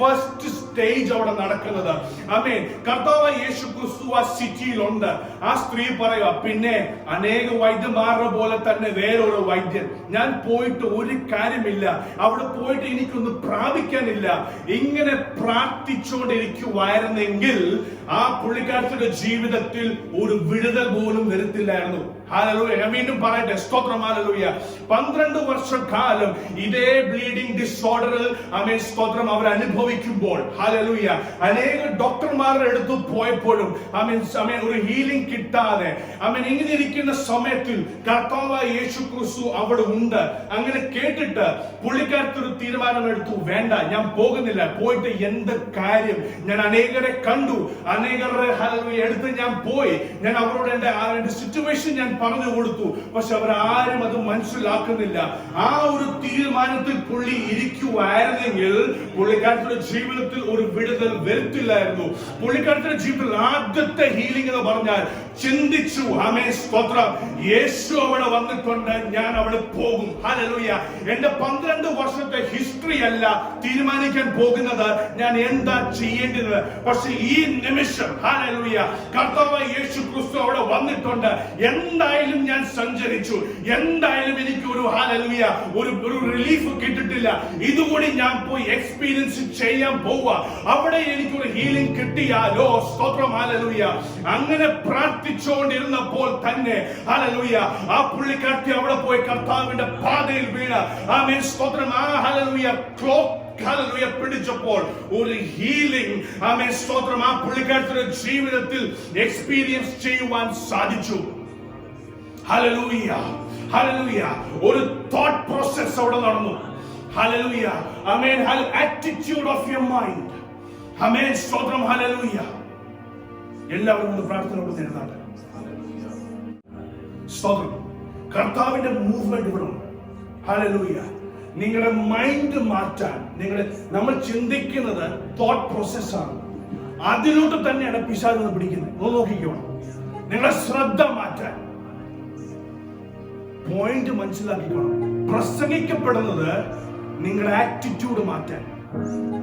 [SPEAKER 1] ഫസ്റ്റ് സ്റ്റേജ് അവിടെ നടക്കുന്നത്. ആമേൻ. കർത്താവായ യേശു ക്രിസ്തു ആ സിറ്റിയിലുണ്ട്. ആ സ്ത്രീ പറയുക, പിന്നെ അനേക വൈദ്യന്മാരുടെ പോലെ തന്നെ വേറൊരു വൈദ്യൻ, ഞാൻ പോയിട്ട് ഒരു കാര്യമില്ല, അവിടെ പോയിട്ട് എനിക്കൊന്ന് പ്രാപിക്കാനില്ല. ഇങ്ങനെ പ്രാർത്ഥിച്ചുകൊണ്ടിരിക്കുവായിരുന്നെങ്കിൽ ആ പുള്ളിക്കാരത്തിന്റെ ജീവിതത്തിൽ ഒരു വിടുതൽ പോലും വരുത്തില്ലായിരുന്നു. ഹല്ലേലൂയ. ഞാൻ വീണ്ടും പറയട്ടെ, സ്തോത്രം, ഹല്ലേലൂയ. 12 വർഷക്കാലം ഇതേ ബ്ലീഡിംഗ് ഡിസോർഡറിൽ ആമേൻ, സ്തോത്രം, അവർ അനുഭവിക്കുമ്പോൾ ഹല്ലേലൂയ അനേക ഡോക്ടർമാരുടെ അടുത്ത് പോയപ്പോഴും ആമേൻ ആമേൻ ഒരു ഹീലിംഗ് കിട്ടാതെ ആമേൻ ഇങ്ങനെ ഇരിക്കുന്ന സമയത്തിൽ കർത്താവായ യേശു ക്രിസ്തു അവിടെ ഉണ്ട്. അങ്ങനെ കേട്ടിട്ട് പുള്ളിക്കാരത്തൊരു തീരുമാനമെടുത്തു, വേണ്ട, ഞാൻ പോകുന്നില്ല, പോയിട്ട് എന്ത് കാര്യം, ഞാൻ അനേകരെ കണ്ടു, അനേകരുടെ അടുത്ത് ഞാൻ പോയി, ഞാൻ അവരോട് എന്റെ സിറ്റുവേഷൻ ഞാൻ പറഞ്ഞു കൊടുത്തു, പക്ഷെ അവരാരും അത് മനസ്സിലാക്കുന്നില്ല. ആ ഒരു തീരുമാനത്തിൽ പുള്ളി ഇരിക്കുവായിരുന്നെങ്കിൽ പുള്ളിക്കാരത്തിന്റെ ജീവിതത്തിൽ ഒരു വിടുതൽ വരുത്തില്ലായിരുന്നു. പുള്ളിക്കാരത്തിന്റെ ജീവിതത്തിൽ ആദ്യത്തെ ഹീലിംഗ് എന്ന് പറഞ്ഞാൽ ചിന്തിച്ചു, ആമേൻ, സ്തോത്രം, യേശു അവിടെ വന്നിട്ടുണ്ട്, ഞാൻ അവിടെ പോകും. ഹല്ലേലൂയ. എന്റെ 12 വർഷത്തെ ഹിസ്റ്ററി അല്ല തീരുമാനിക്കാൻ പോകുന്നത് ഞാൻ എന്താ ചെയ്യേണ്ടത്, പക്ഷെ ഈ നിമിഷം ഹല്ലേലൂയ കർത്താവായ യേശു ക്രിസ്തു അവിടെ വന്നിട്ടുണ്ട്, എന്തായാലും ഞാൻ സഞ്ചരിച്ചു, എന്തായാലും എനിക്ക് ഒരു ഹല്ലേലൂയ ഒരു റിലീഫ് കിട്ടിട്ടില്ല, ഇതുകൂടി ഞാൻ പോയി എക്സ്പീരിയൻസ് ചെയ്യാൻ പോവുക, അവിടെ എനിക്കൊരു ഹീലിംഗ് കിട്ടിയാലോ, സ്തോത്രം, ഹല്ലേലൂയ. അങ്ങനെ പ്രാർത്ഥിച്ചുകൊണ്ടിരുന്നപ്പോൾ തന്നെ ഹല്ലേലൂയ ആ പുള്ളിക്കാരത്തി അവിടെ പോയി കർത്താവിന്റെ പാതയിൽ വീണ് ആമേൻ, സ്തോത്രം, ആ ഹല്ലേലൂയ ക്ലോക്ക് ഹല്ലേലൂയ പിടിച്ചപ്പോൾ ഒരു ഹീലിംഗ് ആമേൻ, സ്തോത്രം, ആ പുള്ളിക്കാരത്തിന്റെ ജീവിതത്തിൽ എക്സ്പീരിയൻസ് ചെയ്യുവാൻ സാധിച്ചു. ഹല്ലേലൂയ, ഹല്ലേലൂയ. ഒരു തോട്ട് പ്രോസസ് അവിടെ നടന്നു. ഹല്ലേലൂയ. ആമേൻ. Attitude of your mind. ആമേൻ, സ്തോത്രം, ഹല്ലേലൂയ. എല്ലാവരും ഒന്ന് പ്രാർത്ഥനയോട് നിന്നാട്ടെ. സ്തോത്രം. കർത്താവിന്റെ മൂവ്മെന്റ് ഇവിടെ ഉണ്ട്. ഹല്ലേലൂയ. നിങ്ങളുടെ മൈൻഡ് മാറ്റാൻ, നമ്മൾ ചിന്തിക്കുന്നത് തോട്ട് പ്രോസസ്സാണ്. അതിലോട്ട് തന്നെയാണ് പിശാച് പിടിക്കുന്നത്. ഒന്ന് നോക്കിക്കോണം. നിങ്ങളുടെ ശ്രദ്ധ മാറ്റാൻ, പോയിന്റ് മനസ്സിലാക്കിക്കോണം. പ്രസംഗിക്കപ്പെടുന്നത് നിങ്ങളുടെ ആറ്റിറ്റ്യൂഡ് മാറ്റാൻ.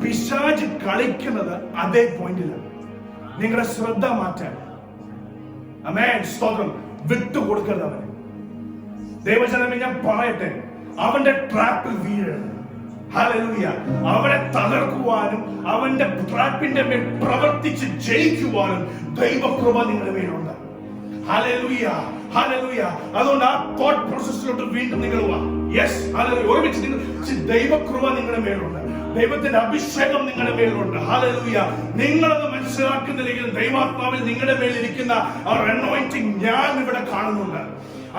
[SPEAKER 1] പിശാച് കളിക്കുന്നത് അതേ പോയിന്റിലാണ്, നിങ്ങളുടെ ശ്രദ്ധ മാറ്റാൻ. ആമേൻ. സ്തോത്രം. വിട്ടുകൊടുക്കരുത് അവന്. ദൈവജനമേ, ഞാൻ പറയട്ടെ, അവന്റെ ട്രാപ്പിൽ വീഴരുത്. ഹല്ലേലൂയ. അവനെ തകർക്കുവാനും അവന്റെ ട്രാപ്പിന്റെ മേൽ പ്രവർത്തിച്ച് ജയിക്കുവാനും ദൈവകൃപ നിങ്ങളുടെ മേലുണ്ട്. Hallelujah, hallelujah. അതുകൊണ്ട് ആ തോട്ട് പ്രോസസ്സിലോട്ട് വീണ്ടും നിങ്ങൾ വാ. Yes, hallelujah. ഒരുമിച്ച് നിങ്ങൾ, ദൈവകൃപ നിങ്ങളുടെ മേലുണ്ട്, ദൈവത്തിന്റെ അഭിഷേകം നിങ്ങളുടെ മേലുണ്ട്. ഹല്ലേലൂയ. നിങ്ങളത് മനസ്സിലാക്കുന്നില്ലെങ്കിൽ ദൈവാത്മാവിൽ നിങ്ങളുടെ മേലിരിക്കുന്ന ആ അനോയിന്റിംഗ് ഞാൻ ഇവിടെ കാണുന്നുണ്ട്.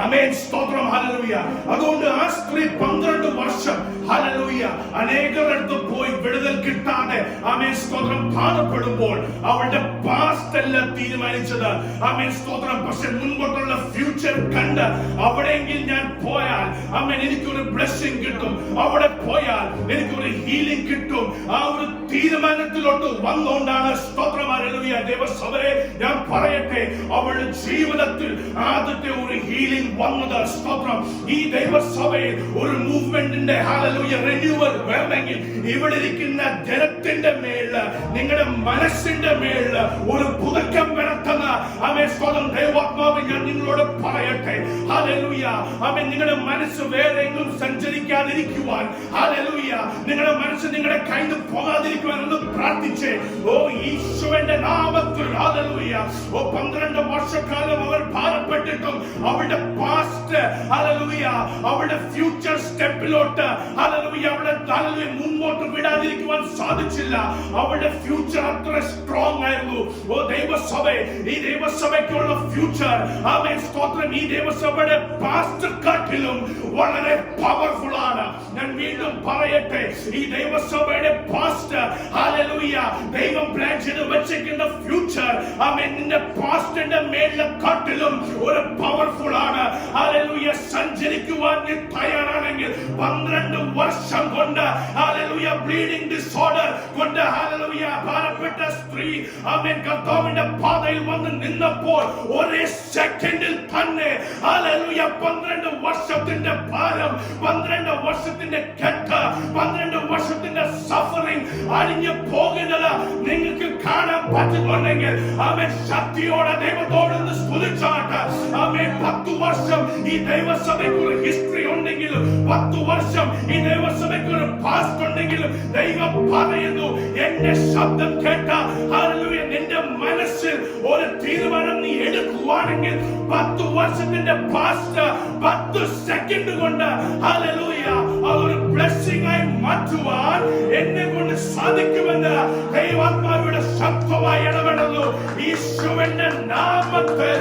[SPEAKER 1] ആമേൻ. സ്തോത്രം. ഹല്ലേലൂയ. അതുകൊണ്ട് ആ സ്ത്രീ 12 വർഷം ഹല്ലേലൂയ അനേകരുടെ അടുത്ത് പോയി വിടുതൽ കിട്ടാതെ ആമേൻ സ്തോത്രം കാണപ്പെടുമ്പോൾ അവളുടെ പാസ്റ്റ് അല്ല തീരുമാനിച്ചത്. ആമേൻ സ്തോത്രം. പക്ഷെ മുൻപോട്ടുള്ള ഫ്യൂച്ചർ കണ്ട് അവിടെയെങ്കിൽ ഞാൻ പോയാൽ ആമേൻ എനിക്കൊരു ബ്ലെസ്സിംഗ് കിട്ടും, അവിടെ പോയാൽ എനിക്കൊരു ഹീലിംഗ് കിട്ടും. ആ ഒരു തീരുമാനത്തിലോട്ട് വന്നുകൊണ്ടാണ് സ്തോത്രം. ഹല്ലേലൂയ. ദൈവസഭയെ ഞാൻ പറയട്ടെ, അവളുടെ ജീവിതത്തിൽ ആദ്യത്തെ ഒരു ഹീലിംഗ് വന്നത്. സ്തോത്രം. ഈ ദൈവസഭയിൽ ഒരു മൂവ്മെന്റിന്റെ ഹല്ലേലൂയ റിന്യൂവൽ വരണമെങ്കിൽ ഇവിടെ ഇരിക്കുന്ന ജനത്തിന്റെ മേളില്, നിങ്ങളുടെ മനസ്സിന്റെ മേളില് ഒരു പുതുക്കം വരുത്തുന്ന ആമേൻ സ്തോത്രം ദൈവാത്മാവ് ഞാൻ നിങ്ങളോട് പറയട്ടെ. ഹല്ലേലൂയ. ആമേൻ. നിങ്ങളുടെ മനസ്സ് വേറെ എങ്ങും സഞ്ചരിക്കാതിരിക്കുവാൻ, ഹല്ലേലൂയ, നിങ്ങളുടെ മനസ്സ് നിങ്ങളുടെ കയ്യിൽ നിന്ന് പോകാതിരിക്കുവാൻ ഒന്ന് പ്രാർത്ഥിച്ചേ. ഓ യേശുവിന്റെ നാമത്തിൽ ഹല്ലേലൂയ. ഓ 12 വർഷക്കാലം അവൾ ഭാരപ്പെട്ടിട്ടും അവളുടെ പാസ്റ്റ് ഹല്ലേലൂയ അവളുടെ ഫ്യൂച്ചർ സ്റ്റെപ്പിലോട്ട് ഹല്ലേലൂയ അവളുടെ ഹല്ലേലൂയ മുൻപോട്ട് വിടാതിരിക്കുവാൻ സാധിച്ചില്ല. അവളുടെ ഫ്യൂച്ചർ അത്ര സ്ട്രോങ് ആയിരുന്നു. ഓ ദൈവസഭയെ, ഈ ദൈവസഭയ്ക്കുള്ള ഫ്യൂച്ചർ ആമേൻ സ്തോത്രം ഈ ദൈവസഭയുടെ പാസ്റ്റ് കാട്ടിലും വളരെ പവർഫുൾ ആണ്. ഞാൻ വീണ്ടും പറയട്ടെ, ഈ ദൈവസഭയുടെ പാസ്റ്റ് ഹല്ലേലൂയ ദൈവം പ്ലാൻ ചെയ്ത് വെച്ചിരിക്കുന്ന ഫ്യൂച്ചർ ആമേൻ നിന്റെ പാസ്റ്റിന്റെ മേലിലെ കാട്ടിലും ഒരു പവർഫുൾ ആണ്. ഹല്ലേലൂയ. സഞ്ചരിക്കുവാൻ നീ തയ്യാറാണെങ്കിൽ 12 വർഷം കൊണ്ട് ഹല്ലേലൂയ ബ്ലീഡിംഗ് ഡിസോർഡർ കൊണ്ട് ഹല്ലേലൂയ ഭാരപ്പെട്ട സ്ത്രീ ആമേൻ കർത്താവിന്റെ പാതയിൽ വന്ന് നിന്നപ്പോൾ ഒരേ സെക്കൻഡിൽ തന്നെ ഹല്ലേലൂയ 12 വർഷത്തിന്റെ ഭാരം, 12 വർഷത്തിന്റെ കെട്ട്, 12 വർഷത്തിന്റെ സഫറിംഗ് അഴിഞ്ഞു പോകുന്നത് നിങ്ങൾക്ക് കാണാൻ പറ്റുന്നുണ്ടെങ്കിൽ ആമേൻ ശക്തിയോടെ ദൈവത്തോട് സ്തുതിച്ചാട്ട്. ആമേൻ. 10 വർഷം ഈ ദൈവസഭയ്ക്ക് ഒരു ഹിസ്റ്ററി ഉണ്ടെങ്കിലും, 10 വർഷം ഈ ദൈവസഭയ്ക്ക് ഒരു പാസ്റ്റ് ഉണ്ടെങ്കിലും ദൈവം പറയുന്നു, എന്റെ ശബ്ദം കേട്ട ഹല്ലേലൂയ നിന്റെ മനസ്സിൽ ഒരു തീരുമാനം നീ എടുക്കുവാണെങ്കിൽ 10 വർഷത്തിന്റെ പാസ്റ്റ് 10 സെക്കൻഡ് കൊണ്ട് ഹല്ലേലൂയ അതൊരു ബ്ലെസ്സിംഗ് ആയി മാറ്റുവാൻ എന്നെ കൊണ്ട് സാധിക്കുമെന്ന് ദൈവാത്മാവിയുടെ ശക്തമായി ഇടപെടുന്നു. യേശുവിന്റെ നാമത്തിൽ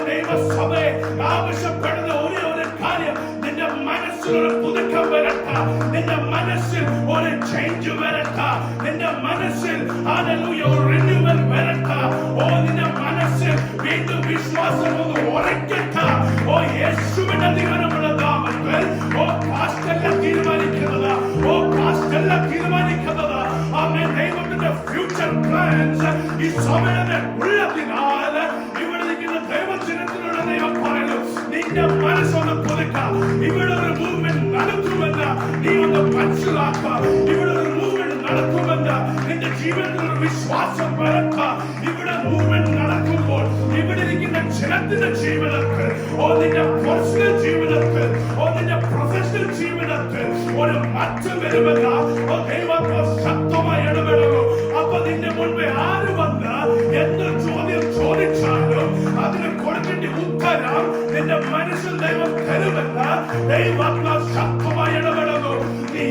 [SPEAKER 1] ദൈവസഭയെ ആവശ്യപ്പെടുന്ന ഒരേ ഒരു കാര്യം, നിന്റെ മനസ്സിൽ ഒരു പുതുക്കം വരട്ടെ, നിന്റെ മനസ്സിൽ ഒരു ചേഞ്ച് വരട്ടെ, നിന്റെ മനസ്സിൽ ഹല്ലേലൂയ ഒരു റിന്യൂവൽ വരട്ടെ. ഓ നിന്റെ മനസ്സിൽ വീണ്ടും വിശ്വാസം ഒന്ന് ഉറക്കട്ടെ. ഓ യേശുവിന്റെ ദിവനമുള്ള നാമത്തിൽ ഓ പാസ്റ്റല്ല തീരുമാനിക്കുന്നത്, ഓ പാസ്റ്റല്ല തീരുമാനിക്കുന്നത് ആമേൻ ദൈവത്തിന്റെ ഫ്യൂച്ചർ പ്ലാൻസ് ഈ സഭയുടെ ഉള്ളതിനാൽ ഇവിടെ നിൽക്കുന്ന ദൈവജനത്തിനുള്ള ദൈവം പറയുന്നു, നിന്റെ മനസ്സൊന്ന് പുതുക്കാം. ഇവിടെ ഒരു മൂവ്മെന്റ് നടക്കുമെന്ന് നീ ഒന്ന് മനസ്സിലാക്കാം. ഇവിടെ ഒരു മൂവ്മെന്റ് നടക്കുമെന്ന് നിന്റെ ജീവിതത്തിൽ ഒരു വിശ്വാസം വരക്കാം. ഇവിടെ മൂവ്മെന്റ് നടക്കുമ്പോൾ ഇവിടെ ഇരിക്കുന്ന ജനത്തിന്റെ ജീവിതത്തിൽ, ഓ നിന്റെ പേഴ്സണൽ ജീവിതത്തിൽ, ഓ നിന്റെ പ്രൊഫഷണൽ ജീവിതത്തിൽ ഒരു മാറ്റം വരുമെന്ന് ഓ ദൈവം ശക്തമായി ഇടപെടുന്നു. അപ്പൊ നിന്റെ മുൻപേ ആര് വന്ന് എന്ത് ചോദ്യം ചോദിച്ചാലും അതിന് കൊടുക്കേണ്ട ഉത്തരം നിന്റെ മനസ്സിൽ ദൈവം തരുമെന്ന് ദൈവം ശക്തമായി ഇടപെടുന്നു. നീ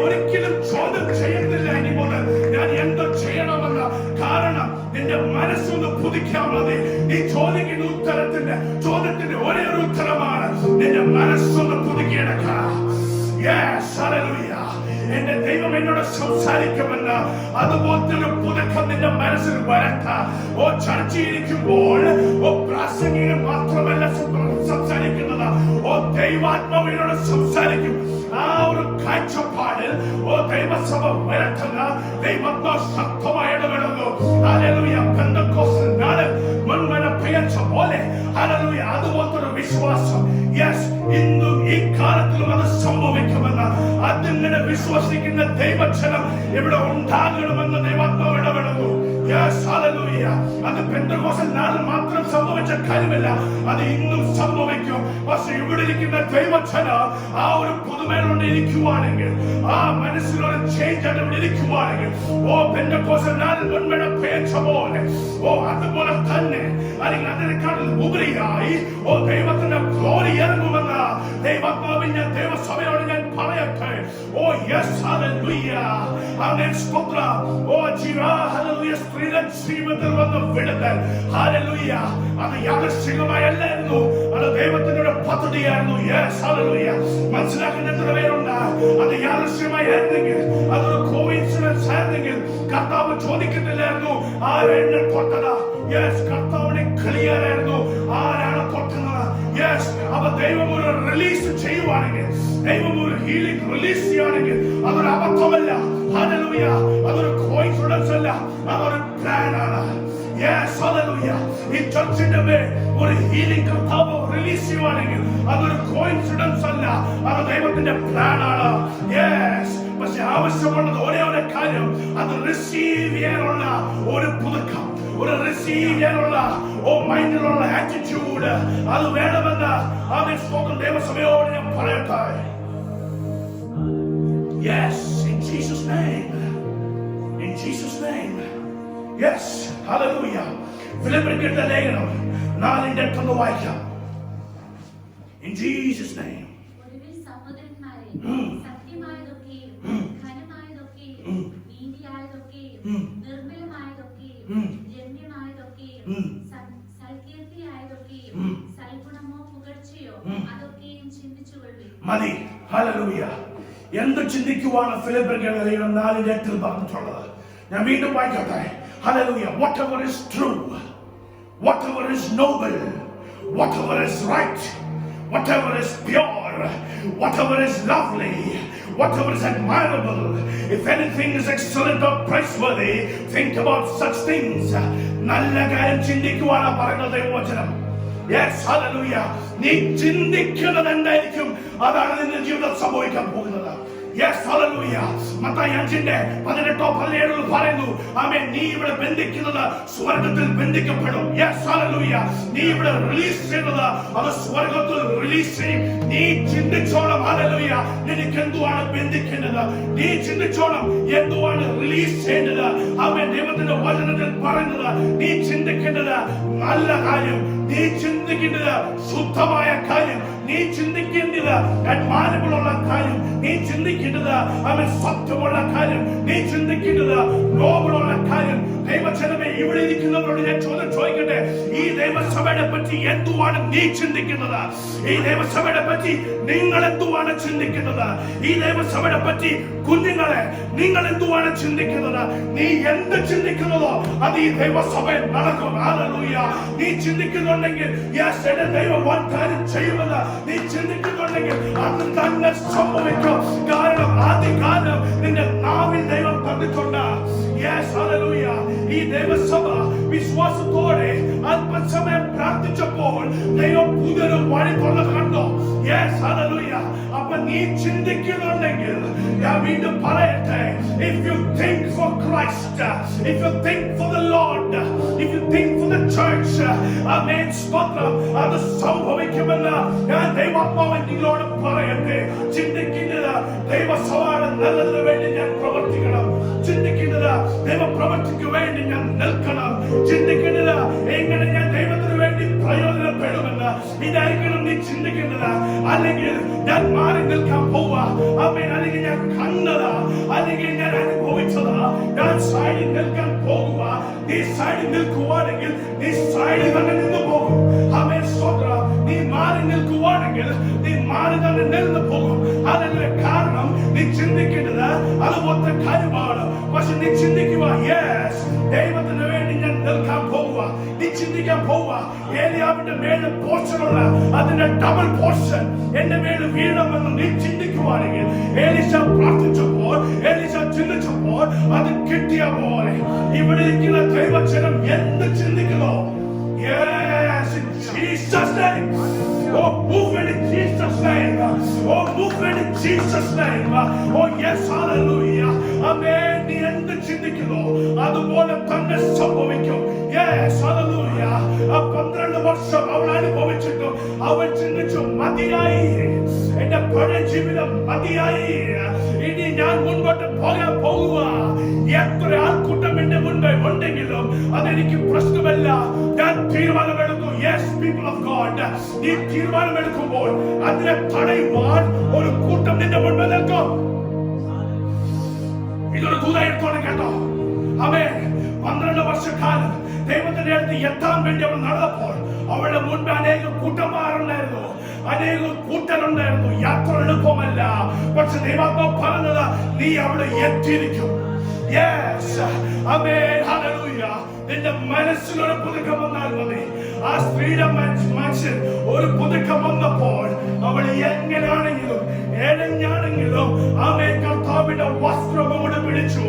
[SPEAKER 1] ഒരിക്കലും ചോദ്യം ചെയ്യുന്നില്ല ഇനി മുതൽ ഞാൻ എന്തോ ചെയ്യണമെന്ന്. കാരണം നിന്റെ മനസ്സൊന്ന് പുതുക്കാൻ മതി. നീ ചോദിക്കുന്ന ചോദ്യത്തിന്റെ ഒരേ ഒരു ഉത്തരമാണ് നിന്റെ മനസ്സൊന്ന് പുതുക്കിയെടുക്കണം. Yes, hallelujah. എന്റെ ദൈവം എന്നോട് സംസാരിക്കുമെന്ന് അതുപോലത്തെ ഒരു പുതുക്കം നിന്റെ മനസ്സിൽ വരട്ടെ. ഓ ചർച്ചയിരിക്കുമ്പോൾ, ഓ പ്രാസംഗികൻ മാത്രമല്ല സംസാരിക്കുന്നത്, ഓ ദൈവാത്മാവിനോട് സംസാരിക്കും. ആ ഒരു കാഴ്ചപ്പാടിൽ ഓ ദൈവസഭ വരട്ടുന്ന ദൈവാത്മാവ് ശക്തമായി ഇടപെടുന്നു. ഹല്ലേലൂയ. പെന്തക്കോസ്ത് നാളിൽ മുൻമഴ പെയ്ച്ച പോലെ, ഹല്ലേലൂയ, അതുപോലത്തെ ഒരു വിശ്വാസം യെസ് ഇന്നും ഈ കാലത്തിലും അത് സംഭവിക്കുമെന്ന് അതിങ്ങനെ വിശ്വസിക്കുന്ന ദൈവജനം ഇവിടെ ഉണ്ടാകണമെന്ന് ദൈവാത്മാവ് ഇടപെടുന്നു. Yes hallelujah. അത് പെന്തക്കോസ്ത് നാളിൽ മാത്രം സംഭവിച്ച കാര്യമല്ല, അത് ഇന്നും സംഭവിക്കും. പക്ഷെ ഇവിടെ ഇരിക്കുന്ന ദൈവജനം ആ ഒരു പുതുമയിലൂടെ ഇരിക്കുവാണെങ്കിൽ, ആ മനസ്സിലൊരു ചേഞ്ച് ആയിട്ട് ഇവിടെ ഇരിക്കുവാണെങ്കിൽ, ഓ പെന്തക്കോസ്ത് നാളിൽ മുൻമഴ പെയ്ച്ച പോലെ, ഓ അതുപോലെ തന്നെ അല്ലെങ്കിൽ അതിനേക്കാൾ ഉപരിയായി ഓ ദൈവത്തിന്റെ ഗ്ലോറി ഇറങ്ങുമെന്ന് ദൈവാത്മാവിന്റെ ദൈവസഭയോട് ഞാൻ പറയട്ടെ. ഓ യെസ് ഹല്ലേലൂയ. ആമേൻ സ്തോത്രം. ഓ ജീവാ ഹല്ലേലൂയ. സ്ത്രീയുടെ ജീവിതത്തിൽ വന്ന വിടുതൽ, ഹല്ലേലൂയ, അത് യാദൃശ്ചികമായല്ലായിരുന്നു, അത് ദൈവത്തിന്റെ പദ്ധതിയായിരുന്നു. Yes hallelujah. മനസ്സിലാക്കുന്ന എത്ര പേരുണ്ട്? അത് യാദൃശ്ചികമായിരുന്നെങ്കിൽ, അതൊരു കോയിൻസിഡൻസ് ആയിരുന്നെങ്കിൽ കർത്താവ് ചോദിക്കുന്നില്ലായിരുന്നു ആരെന്നെ തൊട്ടത്. യെസ്, കർത്താവിനെ ക്ലിയർ ആയിരുന്നു ആരാണ് തൊട്ടുന്നത്. യെസ്, അപ്പൊ ദൈവം ഒരു റിലീസ് ചെയ്യുവാണെങ്കിൽ, ദൈവം ഒരു ഹീലിംഗ് റിലീസ് ചെയ്യുകയാണെങ്കിൽ അതൊരു അബദ്ധമല്ല. ഹല്ലേലൂയ. അതൊരു കോയിൻസിഡൻസ് അല്ല, അതൊരു പ്ലാൻ ആണ്. Yes hallelujah. ഈ ചർച്ചിന്റെ മേൽ ഒരു ഹീലിംഗ് കർത്താവ് റിലീസ് ചെയ്യുവാണെങ്കിൽ അതൊരു കോയിൻസിഡൻസ് അല്ല, അത് ദൈവത്തിന്റെ പ്ലാൻ ആണ്. യെസ്, പക്ഷെ ആവശ്യമുള്ളത് ഒരേ ഒരു കാര്യം, അത് റിസീവ് ചെയ്യാനുള്ള ഒരു പുതുക്കം, ഒരു റിസീവ് ചെയ്യാനുള്ള ഓ മൈൻഡിലുള്ള ആറ്റിറ്റ്യൂഡ് അത് വേണമെന്ന് ആമേൻ സ്തോത്രം ദൈവസഭയോട് ഞാൻ പറയട്ടെ. Yes, in Jesus' name. In Jesus' name. Yes, hallelujah. ഫിലിപ്പിയരുടെ ലേഖനം 4:8 വായിക്കാം. In Jesus' name.
[SPEAKER 4] ഒടുവിൽ സഹോദരന്മാരെ, സത്യമായതൊക്കെയും ഘനമായതൊക്കെയും നീതിയായതൊക്കെയും നിർമ്മലമായതൊക്കെയും രമ്യമായതൊക്കെയും സൽകീർത്തിയായതൊക്കെയും സൽഗുണമോ പുകഴ്ചയോ അതൊക്കെയും ചിന്തിച്ചുകൊള്ളുവിൻ.
[SPEAKER 1] മതി. ഹല്ലേലൂയ. എന്ത് ചിന്തിക്കുവാണ് ഫിലിപ്പിയരുടെ ലേഖനം 4:8 പറഞ്ഞിട്ടുള്ളത്? ഞാൻ വീണ്ടും വായിക്കട്ടെ. Hallelujah. Whatever is true, whatever is noble, whatever is right, whatever is pure, whatever is lovely, whatever is admirable, if anything is excellent or praiseworthy, think about such things. നല്ല കാര്യം ചിന്തിക്കുവാനാണ് പറയുന്നത് ദൈവവചനം. Yes hallelujah. നീ ചിന്തിക്കുന്നത് എന്തായിരിക്കും അതാണ് നിന്റെ ജീവിതത്തിൽ സംഭവിക്കാൻ പോകുന്നത്. Yes hallelujah. മത്തായി 5:18-17 പറയുന്നു, ആമേൻ, നീ ഇവിടെ ബന്ധിക്കുന്നത് സ്വർഗ്ഗത്തിൽ ബന്ധിക്കപ്പെടും. Yes hallelujah. നീ ഇവിടെ റിലീസ് ചെയ്യുന്നത് അത് സ്വർഗ്ഗത്തിൽ റിലീസ് ചെയ്യും. നീ ചിന്തിച്ചോണം. ഹല്ലേലൂയ. നിനക്ക് എന്തുവാണ് ബന്ധിക്കേണ്ടത്, നീ ചിന്തിച്ചോണം എന്തുവാണ് റിലീസ് ചെയ്യേണ്ടത്. ആമേൻ. ദൈവത്തിന്റെ വചനത്തിൽ പറയുന്നത് നീ ചിന്തിക്കേണ്ടത് നല്ല കാര്യം, നീ ചിന്തിക്കേണ്ടത് ശുദ്ധമായ കാര്യം, നീ ചിന്തിക്കേണ്ടത് അഡ്മാനബിൾ ഉള്ള കാര്യം, നീ ചിന്തിക്കേണ്ടത് അവൻ സത്യമുള്ള കാര്യം, നീ ചിന്തിക്കേണ്ടത് നോബിളുള്ള കാര്യം. ദൈവജനമേ, ഇവിടെ ഇരിക്കുന്നവരോട് ഞാൻ ചോദിക്കട്ടെ, ഈ ദൈവസഭയെ പറ്റി എന്തുവാണ് നീ ചിന്തിക്കുന്നത്? ഈ ദൈവസഭയെ പറ്റി നിങ്ങൾ എന്തുവാണ് ചിന്തിക്കുന്നത്? ഈ ദൈവസഭയെ പറ്റി കുഞ്ഞുങ്ങളെ നിങ്ങൾ എന്തുവാണ് ചിന്തിക്കുന്നത്? നീ എന്ത് ചിന്തിക്കുന്നതോ അത് ഈ ദൈവസഭയിൽ നടക്കും. ഹല്ലേലൂയ. നീ ചിന്തിക്കുന്നുണ്ടെങ്കിൽ യെസ്, എന്റെ ദൈവം വൻ കാര്യം ചെയ്യുമെന്ന് നീ ചിന്തിക്കുന്നുണ്ടെങ്കിൽ അത് തന്നെ സംഭവിക്കും. കാരണം ആദ്യകാലം നിന്റെ നാവിൽ ദൈവം തന്നിട്ടുണ്ട്. Yes hallelujah. ഈ ദൈവസഭ വിശ്വാസത്തോടെ അല്പസമയം പ്രാർത്ഥിച്ചപ്പോൾ ദൈവം പുതിയൊരു വഴി തുറന്നു കണ്ടു. Yes hallelujah. അപ്പൊ നീ ചിന്തിക്കുന്നുണ്ടെങ്കിൽ ഞാൻ വീണ്ടും പറയട്ടെ, if you think for Christ, if you think for the Lord, if you think for the church, ആമേൻ സ്തോത്രം, അത് സംഭവിക്കുമെന്ന് ഞാൻ ദൈവാത്മാവൻ നിങ്ങളോട് പറയട്ടെ. ചിന്തിക്കുന്നത് ദൈവസഭയുടെ നല്ലതിനു വേണ്ടി ഞാൻ പ്രവർത്തിക്കണം, ചിന്തിക്കുന്നത് ദൈവപ്രവർത്തിക്ക് വേണ്ടി ഞാൻ നിൽക്കണം, ചിന്തിക്കുന്നത് എങ്ങനെ ഞാൻ ദൈവത്തിന് വേണ്ടി പ്രയോജനപ്പെടുമെന്ന് ഇതായിരിക്കണം നീ ചിന്തിക്കുന്നത്. അല്ലെങ്കിൽ ഞാൻ മാറി നിൽക്കാൻ പോവാ, ആമേൻ, അല്ലെങ്കിൽ ഞാൻ കണ്ടതാ, അല്ലെങ്കിൽ ഞാൻ അനുഭവിച്ചതാ, ഞാൻ സൈഡിൽ നിൽക്കാൻ പോകുക. നീ സൈഡിൽ നിൽക്കുവാണെങ്കിൽ നീ സൈഡിൽ തന്നെ നിന്ന് പോകും. ആമേൻ സ്തോത്രം. നീ മാറി നിൽക്കുവാണെങ്കിൽ നീ മാറി തന്നെ നിന്ന് പോകും. അതിന്റെ കാരണം നീ ചിന്തിക്കേണ്ടത് അതുപോലത്തെ കാര്യമാണ്. പക്ഷെ നീ ചിന്തിക്കുക, യെസ്, ദൈവത്തിന് വേണ്ടി ഞാൻ നിൽക്കാൻ പോകുക. നീ ചിന്തിക്കാൻ പോവുക, ഏലിയാവിന്റെ മേലെ പോർഷനുള്ള അതിന്റെ ഡബിൾ പോർഷൻ എന്റെ മേൽ വീഴണമെന്ന് നീ ചിന്തിക്കുവാണെങ്കിൽ, എലീശ പ്രാർത്ഥിച്ചപ്പോൾ, എലീശ ചിന്തിച്ചപ്പോൾ അത് കിട്ടിയ പോലെ ഇവിടെ ഇരിക്കുന്ന ദൈവജനം എന്ത് ചിന്തിക്കുന്നോ, yes, in Jesus' name. Oh, move it in Jesus' name. Oh, move it in Jesus' name. Oh, yes, hallelujah. Amen. നീ എന്ത് ചിന്തിക്കുന്നോ അതുപോലെ തന്നെ സംഭവിക്കും. Yes, hallelujah. 12 വർഷം അവൾ അനുഭവിച്ചിട്ടും അവൾ ചിന്തിച്ചു, മതിയായി, എന്റെ പഴയ ജീവിതം മതിയായി, ഇനി ഞാൻ മുൻപോട്ട് പോകാൻ പോകുക. എത്ര ആൾക്കൂട്ടം എന്റെ മുൻപേ ഉണ്ടെങ്കിലും അതെനിക്ക് പ്രശ്നമല്ല. ഞാൻ തീരുമാനമെടുത്തു. Yes, people of God, നീ തീരുമാനമെടുക്കുമ്പോൾ അതിനെ തടയുവാൻ ഒരു കൂട്ടം നിന്റെ മുൻപേ നിൽക്കും. ഇതൊരു ദൂതായിരിക്കണം കേട്ടോ. ആമേൻ. 12 വർഷക്കാലം ദൈവത്തിന്റെ അടുത്ത് എത്താൻ വേണ്ടി അവൾ നടന്നപ്പോൾ അവളുടെ മുൻപ് അനേക കൂട്ടന്മാരുണ്ടായിരുന്നു, അനേക കൂട്ടരുണ്ടായിരുന്നു. യാത്ര എളുപ്പമല്ല. പക്ഷെ ദൈവാത്മാവ് പറഞ്ഞത് നീ അവിടെ എത്തിയിരിക്കും. Yes, amen, hallelujah. നിന്റെ മനസ്സിലൊരു പുതുക്കം വന്നാൽ മതി. ആ സ്ത്രീയുടെ മനസ്സിൽ ഒരു പുതുക്കം വന്നപ്പോൾ അവൾ എങ്ങനെയാണെങ്കിലും ഏഴഞ്ഞാണെങ്കിലും ആമേൻ കർത്താവിന്റെ വസ്ത്രം അവിടെ പിടിച്ചു.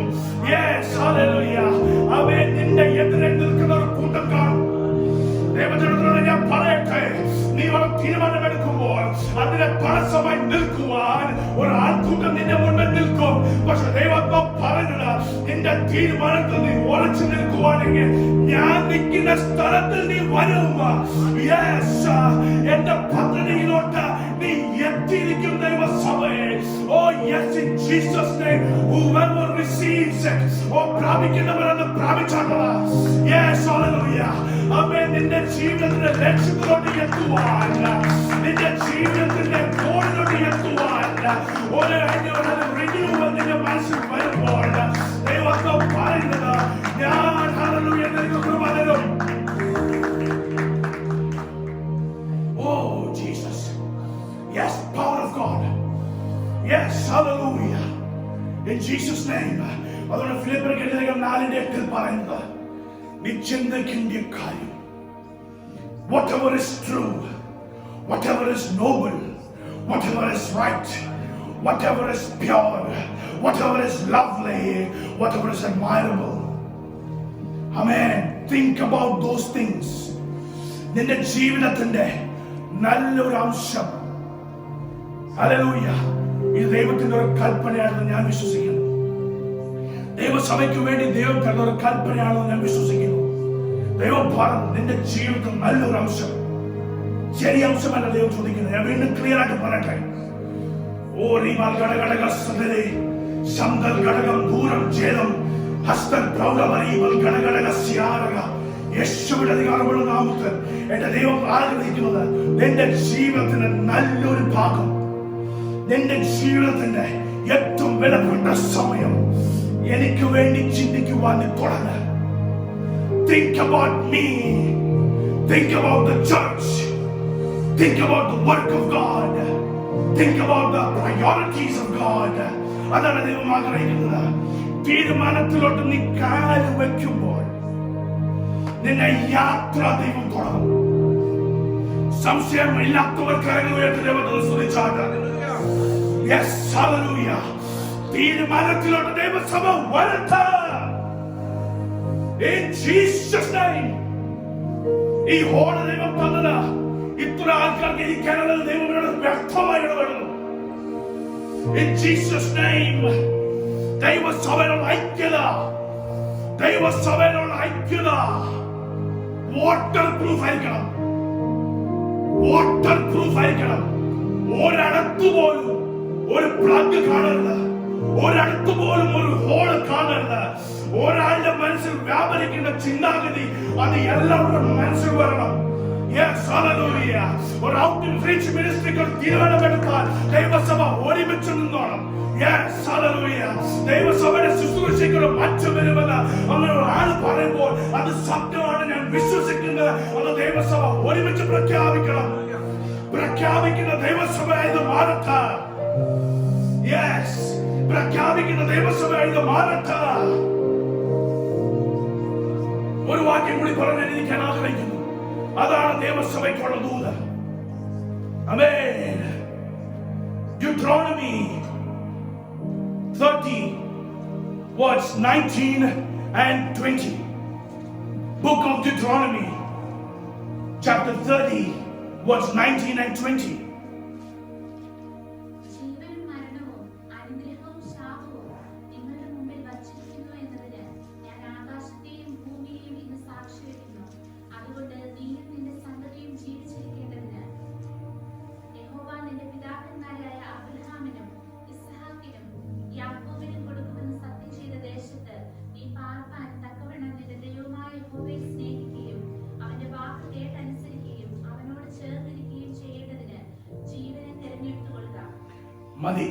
[SPEAKER 1] Yes, hallelujah. ആമേൻ. നിന്റെ എതിരെ നിൽക്കുന്ന ഒരു കൂട്ടം കാണും. ദൈവജനത്തോട് ഞാൻ പറയട്ടെ, നീ ഒരു തീരുമാനമെടുക്കുമ്പോൾ അതിനെ തടസ്സമായി നിൽക്കുവാൻ ഒരു ആൾക്കൂട്ടം നിന്റെ മുൻപിൽ നിൽക്കും. പക്ഷെ ദൈവം പറഞ്ഞത്, നിന്റെ തീരുമാനത്തിൽ നീ ഉറച്ചു നിൽക്കുവാണെങ്കിൽ ഞാൻ നിൽക്കുന്ന സ്ഥലത്തിൽ നീ വരും. Yes, എന്റെ പദ്ധതിയിലോട്ട് നീ എത്തിയിരിക്കും ദൈവസഭയെ. Oh yes, in Jesus' name, whoever receives it, പ്രാപിക്കുന്നവരെന്ന് പ്രാപിച്ചാട്ടുള്ള. Yes, hallelujah. ആമേൻ. നിന്റെ ജീവിതത്തിന്റെ ലക്ഷ്യത്തിലോട്ട് എത്തുവാൻ, നിന്റെ ജീവിതത്തിന്റെ ഗോളിലോട്ട് എത്തുവാൻ ഒരു റിന്യൂവൽ നിന്റെ മനസ്സിൽ വരുമ്പോൾ ദൈവം പറയുന്നത്, ഞാൻ ഹല്ലേലൂയ നിനക്ക് കൃപ തരും. Oh Jesus, yes, power of God, yes, hallelujah, in Jesus' name. അതുകൊണ്ട് ഫിലിപ്പിയർക്ക് 4:8 പറയുന്നത്, നീ ചിന്തിക്കേണ്ട കാര്യം, whatever is true, whatever is noble, whatever is right, whatever is pure, whatever is lovely, whatever is admirable. Amen. Think about those things. നിന്റെ ജീവിതത്തിന്റെ നല്ലൊരു അംശം, hallelujah, ഇത് ദൈവത്തിന്റെ ഒരു കൽപ്പനയാണെന്ന് ഞാൻ വിശ്വസിക്കുന്നു. ദൈവസഭയ്ക്ക് വേണ്ടി ദൈവം തന്ന ഒരു കൽപ്പനയാണെന്ന് ഞാൻ വിശ്വസിക്കുന്നു. ദൈവം പറഞ്ഞു, നിന്റെ ജീവിതത്തിൽ നല്ലൊരു അംശം, ചെറിയ അംശമല്ല ദൈവം ചോദിക്കുന്നത്. ഞാൻ വീണ്ടും ക്ലിയർ ആയിട്ട് പറയട്ടെ. ഓ റീമാൽ ഘടകടക സദരേ ശബ്ദൽ ഘടകം ദൂരം ഛേദം ഹസ്തൽ പ്രൗഢമരീവൽ ഘടകടക സ്യാരക. യേശുവിന്റെ അധികാരമുള്ള നാമത്തിൽ എന്റെ ദൈവം ആഗ്രഹിക്കുന്നത്, നിന്റെ ജീവിതത്തിന്റെ നല്ലൊരു ഭാഗം, നിന്റെ ജീവിതത്തിന്റെ ഏറ്റവും വിലപ്പെട്ട സമയം എനിക്ക് വേണ്ടി ചിന്തിക്കുവാൻ തുടങ്ങ്. Think about me. Think about the church. Think about the work of God. Think about the priorities of God. അതാണ് ദൈവം ആഗ്രഹിക്കുന്നത്. തീരുമാനത്തിലോട്ട് നീ കാല് വയ്ക്കുമ്പോൾ നിന്നെ യാത്ര ദൈവം തുടങ്ങും. സംശയമില്ലാത്തവർക്കായി ദൈവത്തെ സ്തുതിച്ചാട്ടെ. Yes, hallelujah. തീരുമാനത്തിലോട്ട് ദൈവസഭ വരട്ടെ. In Jesus' name. ഈ ഹോള ദൈവം തന്നത് ഇത്ര ആൾക്കാർക്ക് ഈ കേരളത്തിൽ ദൈവം വ്യക്തമായി ഇടപെടുന്നു. In Jesus' name. ദൈവസഭയിലുള്ള ഐക്യത, ദൈവസഭയിലുള്ള ഐക്യത വാട്ടർ പ്രൂഫ് ആയിരിക്കണം. വാട്ടർ പ്രൂഫ് ആയിരിക്കണം. ഒരിടത്തു പോലും ഒരു പ്ലഗ് കാണരുത്, ഒരിടത്തു പോലും ഒരു ഹോള് കാണരുത്. ഒരാളുടെ മനസ്സിൽ വ്യാപരിക്കുന്ന ചിന്താഗതി അത് എല്ലാവരുടെ മനസ്സിൽ വരണം. Yes, hallelujah. ഒരു ഔട്ട്റീച്ച് മിനിസ്ട്രിക്ക് തീരുമാനമെടുത്താൽ ദൈവസഭ ഒരുമിച്ച് നിന്നോണം. Yes, hallelujah. ദൈവസഭയുടെ ശുശ്രൂഷയ്ക്ക് മാറ്റം വരുമെന്ന് അങ്ങനെ ഒരാൾ പറയുമ്പോൾ അത് സത്യമാണ് ഞാൻ വിശ്വസിക്കുന്നത്. അത് ദൈവസഭ ഒരുമിച്ച് പ്രഖ്യാപിക്കണം. പ്രഖ്യാപിക്കുന്ന ദൈവസഭ ഇത് മാറട്ടെ. Yes, പ്രഖ്യാപിക്കുന്ന ദൈവസഭ ഇത് മാറട്ടെ. ഒരു വാക്യം കൂടി പറഞ്ഞിരിക്കാൻ ആഗ്രഹിക്കുന്നു. അതാണ് ദൈവസഭയ്ക്കുള്ള ദൂത്. ആമേൻ. Deuteronomy 30 verse 19 and 20. Book of Deuteronomy chapter 30 verse 19 and 20.
[SPEAKER 4] ജീവനും മരണവും അനുഗ്രഹവും ശാപവും നിങ്ങളുടെ മുമ്പിൽ വച്ചിരിക്കുന്നു എന്നതിന് ഞാൻ ആകാശത്തെയും ഭൂമിയെയും ഇന്ന് സാക്ഷി വയ്ക്കുന്നു. അതുകൊണ്ട് നീയും നിന്റെ സന്തതിയും ജീവിച്ചിരിക്കേണ്ടതിന് യഹോവ നിന്റെ പിതാക്കന്മാരായ അബ്രഹാമിനും ഇസ്ഹാക്കിനും യാക്കോബിനും കൊടുക്കുമെന്ന് സത്യം ചെയ്ത ദേശത്ത് നീ പാർപ്പാൻ തക്കവണ്ണം നിന്റെ ദൈവമായ യഹോവയെ സ്നേഹിക്കുകയും അവന്റെ വാക്ക് കേട്ടനുസരിക്കുകയും അവനോട് ചേർന്നിരിക്കുകയും ചെയ്യേണ്ടതിന് ജീവനെ തിരഞ്ഞെടുത്തുകൊള്ളുക.
[SPEAKER 1] മതി.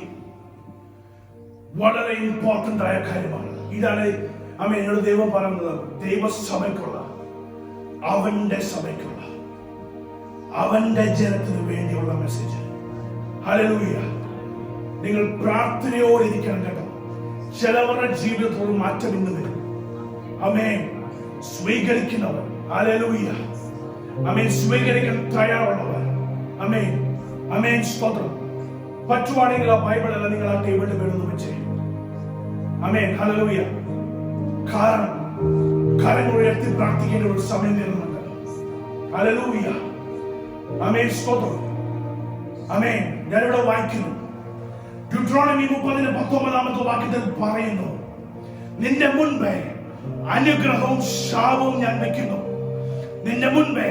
[SPEAKER 1] വളരെ ഇമ്പോർട്ടന്റ് ആയ കാര്യമാണ്. ഇതാണ് എന്നോട് ദൈവം പറയുന്നത്. ദൈവസഭയ്ക്കുള്ള, അവന്റെ സഭയ്ക്കുള്ള, അവന്റെ ജനത്തിന് വേണ്ടിയുള്ള മെസ്സേജ്. ഹല്ലേലൂയ. നിങ്ങൾ പ്രാർത്ഥനയോടെ ഇരിക്കണം കേട്ടോ. ചിലവരുടെ ജീവിതത്തോട് മാറ്റം ഇന്ന് വരും. ആമേൻ. സ്വീകരിക്കുന്നവർ, ഹല്ലേലൂയ, ആമേൻ, സ്വീകരിക്കാൻ തയ്യാറുള്ളവർ, ആമേൻ, ആമേൻ, സ്തോത്രം. പറ്റുവാണെങ്കിൽ ആ ബൈബിളല്ല നിങ്ങൾ ആ ടേബിളിന്റെ മേലൊന്ന് വെച്ചേ. ആമേൻ, ഹല്ലേലൂയ. കാരണം കരങ്ങൾ ഉയർത്തി പ്രാർത്ഥിക്കേണ്ട ഒരു സമയം വരുന്നുണ്ട്. ഹല്ലേലൂയ, ആമേൻ, സ്തോത്രം. ആമേൻ. ഞാനിവിടെ വായിക്കുന്നു, Deuteronomy 30:19 വാക്യത്തിൽ പറയുന്നു, നിന്റെ മുൻപേ അനുഗ്രഹവും ശാപവും ഞാൻ വെക്കുന്നു, നിന്റെ മുൻപേ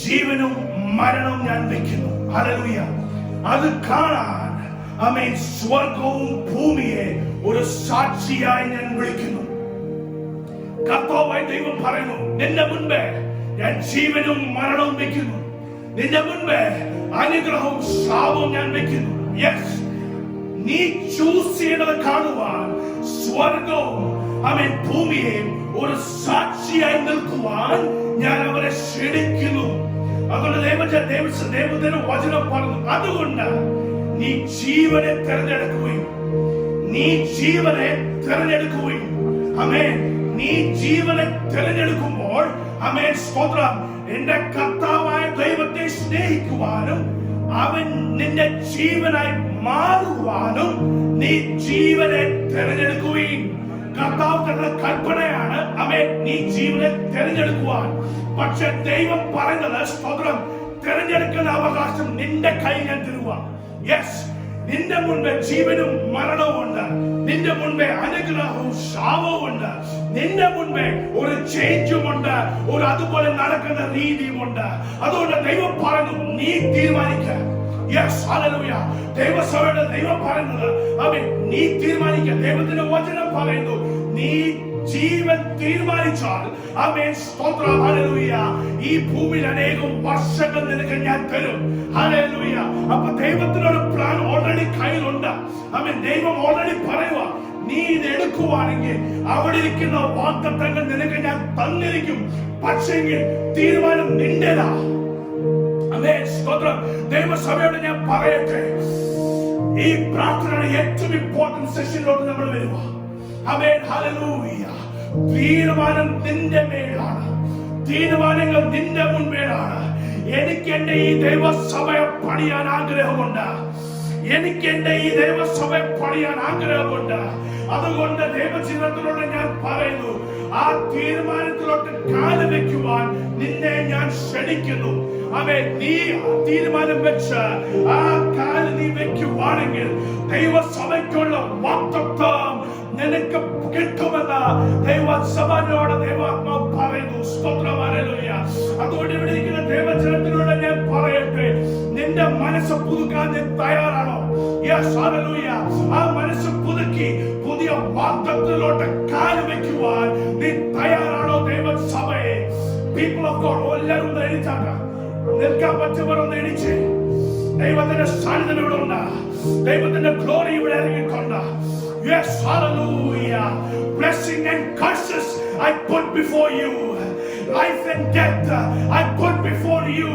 [SPEAKER 1] ജീവനും മരണവും ഞാൻ വെക്കുന്നു. ഹല്ലേലൂയ. അത് കാണാൻ, ആമേൻ, സ്വർഗവും ഭൂമിയെ ഒരു സാക്ഷിയായി ഞാൻ വിളിക്കുന്നു. കർത്താവായ ദൈവം പറയുന്നു, നിന്റെ മുൻപേ ഞാൻ ജീവനും മരണവും വെക്കുന്നു, നിന്റെ മുൻപേ അനുഗ്രഹവും ശാപവും ഞാൻ വെക്കുന്നു. യെസ്, നീ ചൂസ് ചെയ്യണത് കാണുവാൻ സ്വർഗവും, ആമേൻ, ഭൂമിയെയും ഒരു സാക്ഷിയായി നിൽക്കുവാൻ ഞാൻ അവരെ ക്ഷണിക്കുന്നു. അതുകൊണ്ട് ദൈവത്തിന് വചനം പറഞ്ഞു, അതുകൊണ്ട് നീ ജീവനെ തിരഞ്ഞെടുക്കുകയും, നീ ജീവനെ തിരഞ്ഞെടുക്കുകയും, ആമേൻ, നീ ജീവനെ തിരഞ്ഞെടുക്കുമ്പോൾ, ആമേൻ, സ്തോത്രം, എന്റെ കർത്താവായ ദൈവത്തെ സ്നേഹിക്കുവാനും അവൻ നിന്റെ ജീവനായി മാറുവാനും നീ ജീവനെ തിരഞ്ഞെടുക്കുകയും. കർത്താവ് കൽപ്പനയാണ്, ആമേൻ, നീ ജീവനെ തിരഞ്ഞെടുക്കുവാൻ. പക്ഷെ ദൈവം പറയുന്നത്, സ്തോത്രം, തിരഞ്ഞെടുക്കുന്ന അവകാശം നിന്റെ കയ്യിൽ ഞാൻ തരുക. യെസ്, നിന്റെ മുൻപേ ജീവനും മരണവും ഉണ്ട്, നിന്റെ മുൻപേ അനുഗ്രഹവും ശാപവും ഉണ്ട്, നിന്റെ മുൻപേ ഒരു ചേഞ്ചും ഉണ്ട്, ഒരു അതുപോലെ നടക്കുന്ന രീതിയുമുണ്ട്. അതുകൊണ്ട് ദൈവം പറഞ്ഞു, നീ തീരുമാനിക്ക. Yes, hallelujah. ദൈവസഭയുടെ ദൈവം പറയുന്നത്, ആമേൻ, നീ തീരുമാനിക്ക. ദൈവത്തിന്റെ വചനം പറയുന്നു, നീ ജീവൻ തീരുമാനിച്ചാൽ, ആമേൻ, സ്തോത്രം, ഹല്ലേലൂയ, ഈ ഭൂമിയിൽ അനേകം വർഷങ്ങൾ നിനക്ക് ഞാൻ തരും. ഹല്ലേലൂയ. അപ്പൊ ദൈവത്തിനൊരു പ്ലാൻ ഓൾറെഡി കയ്യിലുണ്ട്. ആമേൻ. ദൈവം ഓൾറെഡി പറയുക, നീ ഇത് എടുക്കുവാണെങ്കിൽ അവിടെ ഇരിക്കുന്ന വാഗ്ദത്തങ്ങൾ നിനക്ക് ഞാൻ തന്നിരിക്കും. പക്ഷെങ്കിൽ തീരുമാനം നിന്റേതാ. ആമേൻ, സ്തോത്രം. ദൈവസഭയോട് ഞാൻ പറയട്ടെ, ഈ പ്രാർത്ഥനയുടെ ഏറ്റവും ഇമ്പോർട്ടന്റ് സെഷനിലോട്ട് നമ്മൾ വരുക. ആമേൻ, ഹല്ലേലൂയ. തീരുമാനം നിന്റെ മേലാണ്, തീരുമാനങ്ങൾ നിന്റെ മുൻപേലാണ്. എനിക്ക് എന്റെ ഈ ദൈവസഭയെ പണിയാൻ ആഗ്രഹമുണ്ട്, എനിക്ക് എന്റെ ഈ ദൈവസഭയെ പണിയാൻ ആഗ്രഹമുണ്ട്. അതുകൊണ്ട് ദൈവചിന്തത്തിലൂടെ ഞാൻ പറയുന്നു, ആ തീരുമാനത്തിലോട്ട് കാല് വെക്കുവാൻ നിന്നെ ഞാൻ ക്ഷണിക്കുന്നു. ആമേൻ. നീ തീരുമാനം വെച്ച് ആ കാല് നീ വെക്കുവാണെങ്കിൽ ദൈവസഭയ്ക്കുള്ള വാഗ്ദത്തം നിനക്ക് കിട്ടുമെന്ന് ദൈവസഭയോട് ദൈവാത്മാവ് പറയുന്നു. സ്തോത്രം, ഹല്ലേലൂയ. അതുകൊണ്ട് ഇവിടെ ഇരിക്കുന്ന ദൈവജനത്തിലൂടെ ഞാൻ പറയട്ടെ, നിന്റെ മനസ്സ് പുതുക്കാൻ നീ തയ്യാറാണോ? Yes, hallelujah. ആ മനസ്സ് പുതുക്കി പുതിയ വാഗ്ദത്തത്തിലോട്ട് കാല് വെക്കുവാൻ നീ തയ്യാറാണോ? ദൈവസഭയെ, പീപ്പിൾ ഓഫ് ഗോഡ്, എല്ലാവരും ഒന്ന് എണീറ്റാക്കാം. നിൽക്കാൻ പറ്റുന്നവർ ഒന്ന് എണീച്ച്. ദൈവത്തിന്റെ സാന്നിധ്യം ഇവിടെ ഉണ്ട്, ദൈവത്തിന്റെ ഗ്ലോറി ഇവിടെ ഇറങ്ങിയിട്ടുണ്ട്. Yes, hallelujah. Blessing and curses I put before you. life and death I put before you.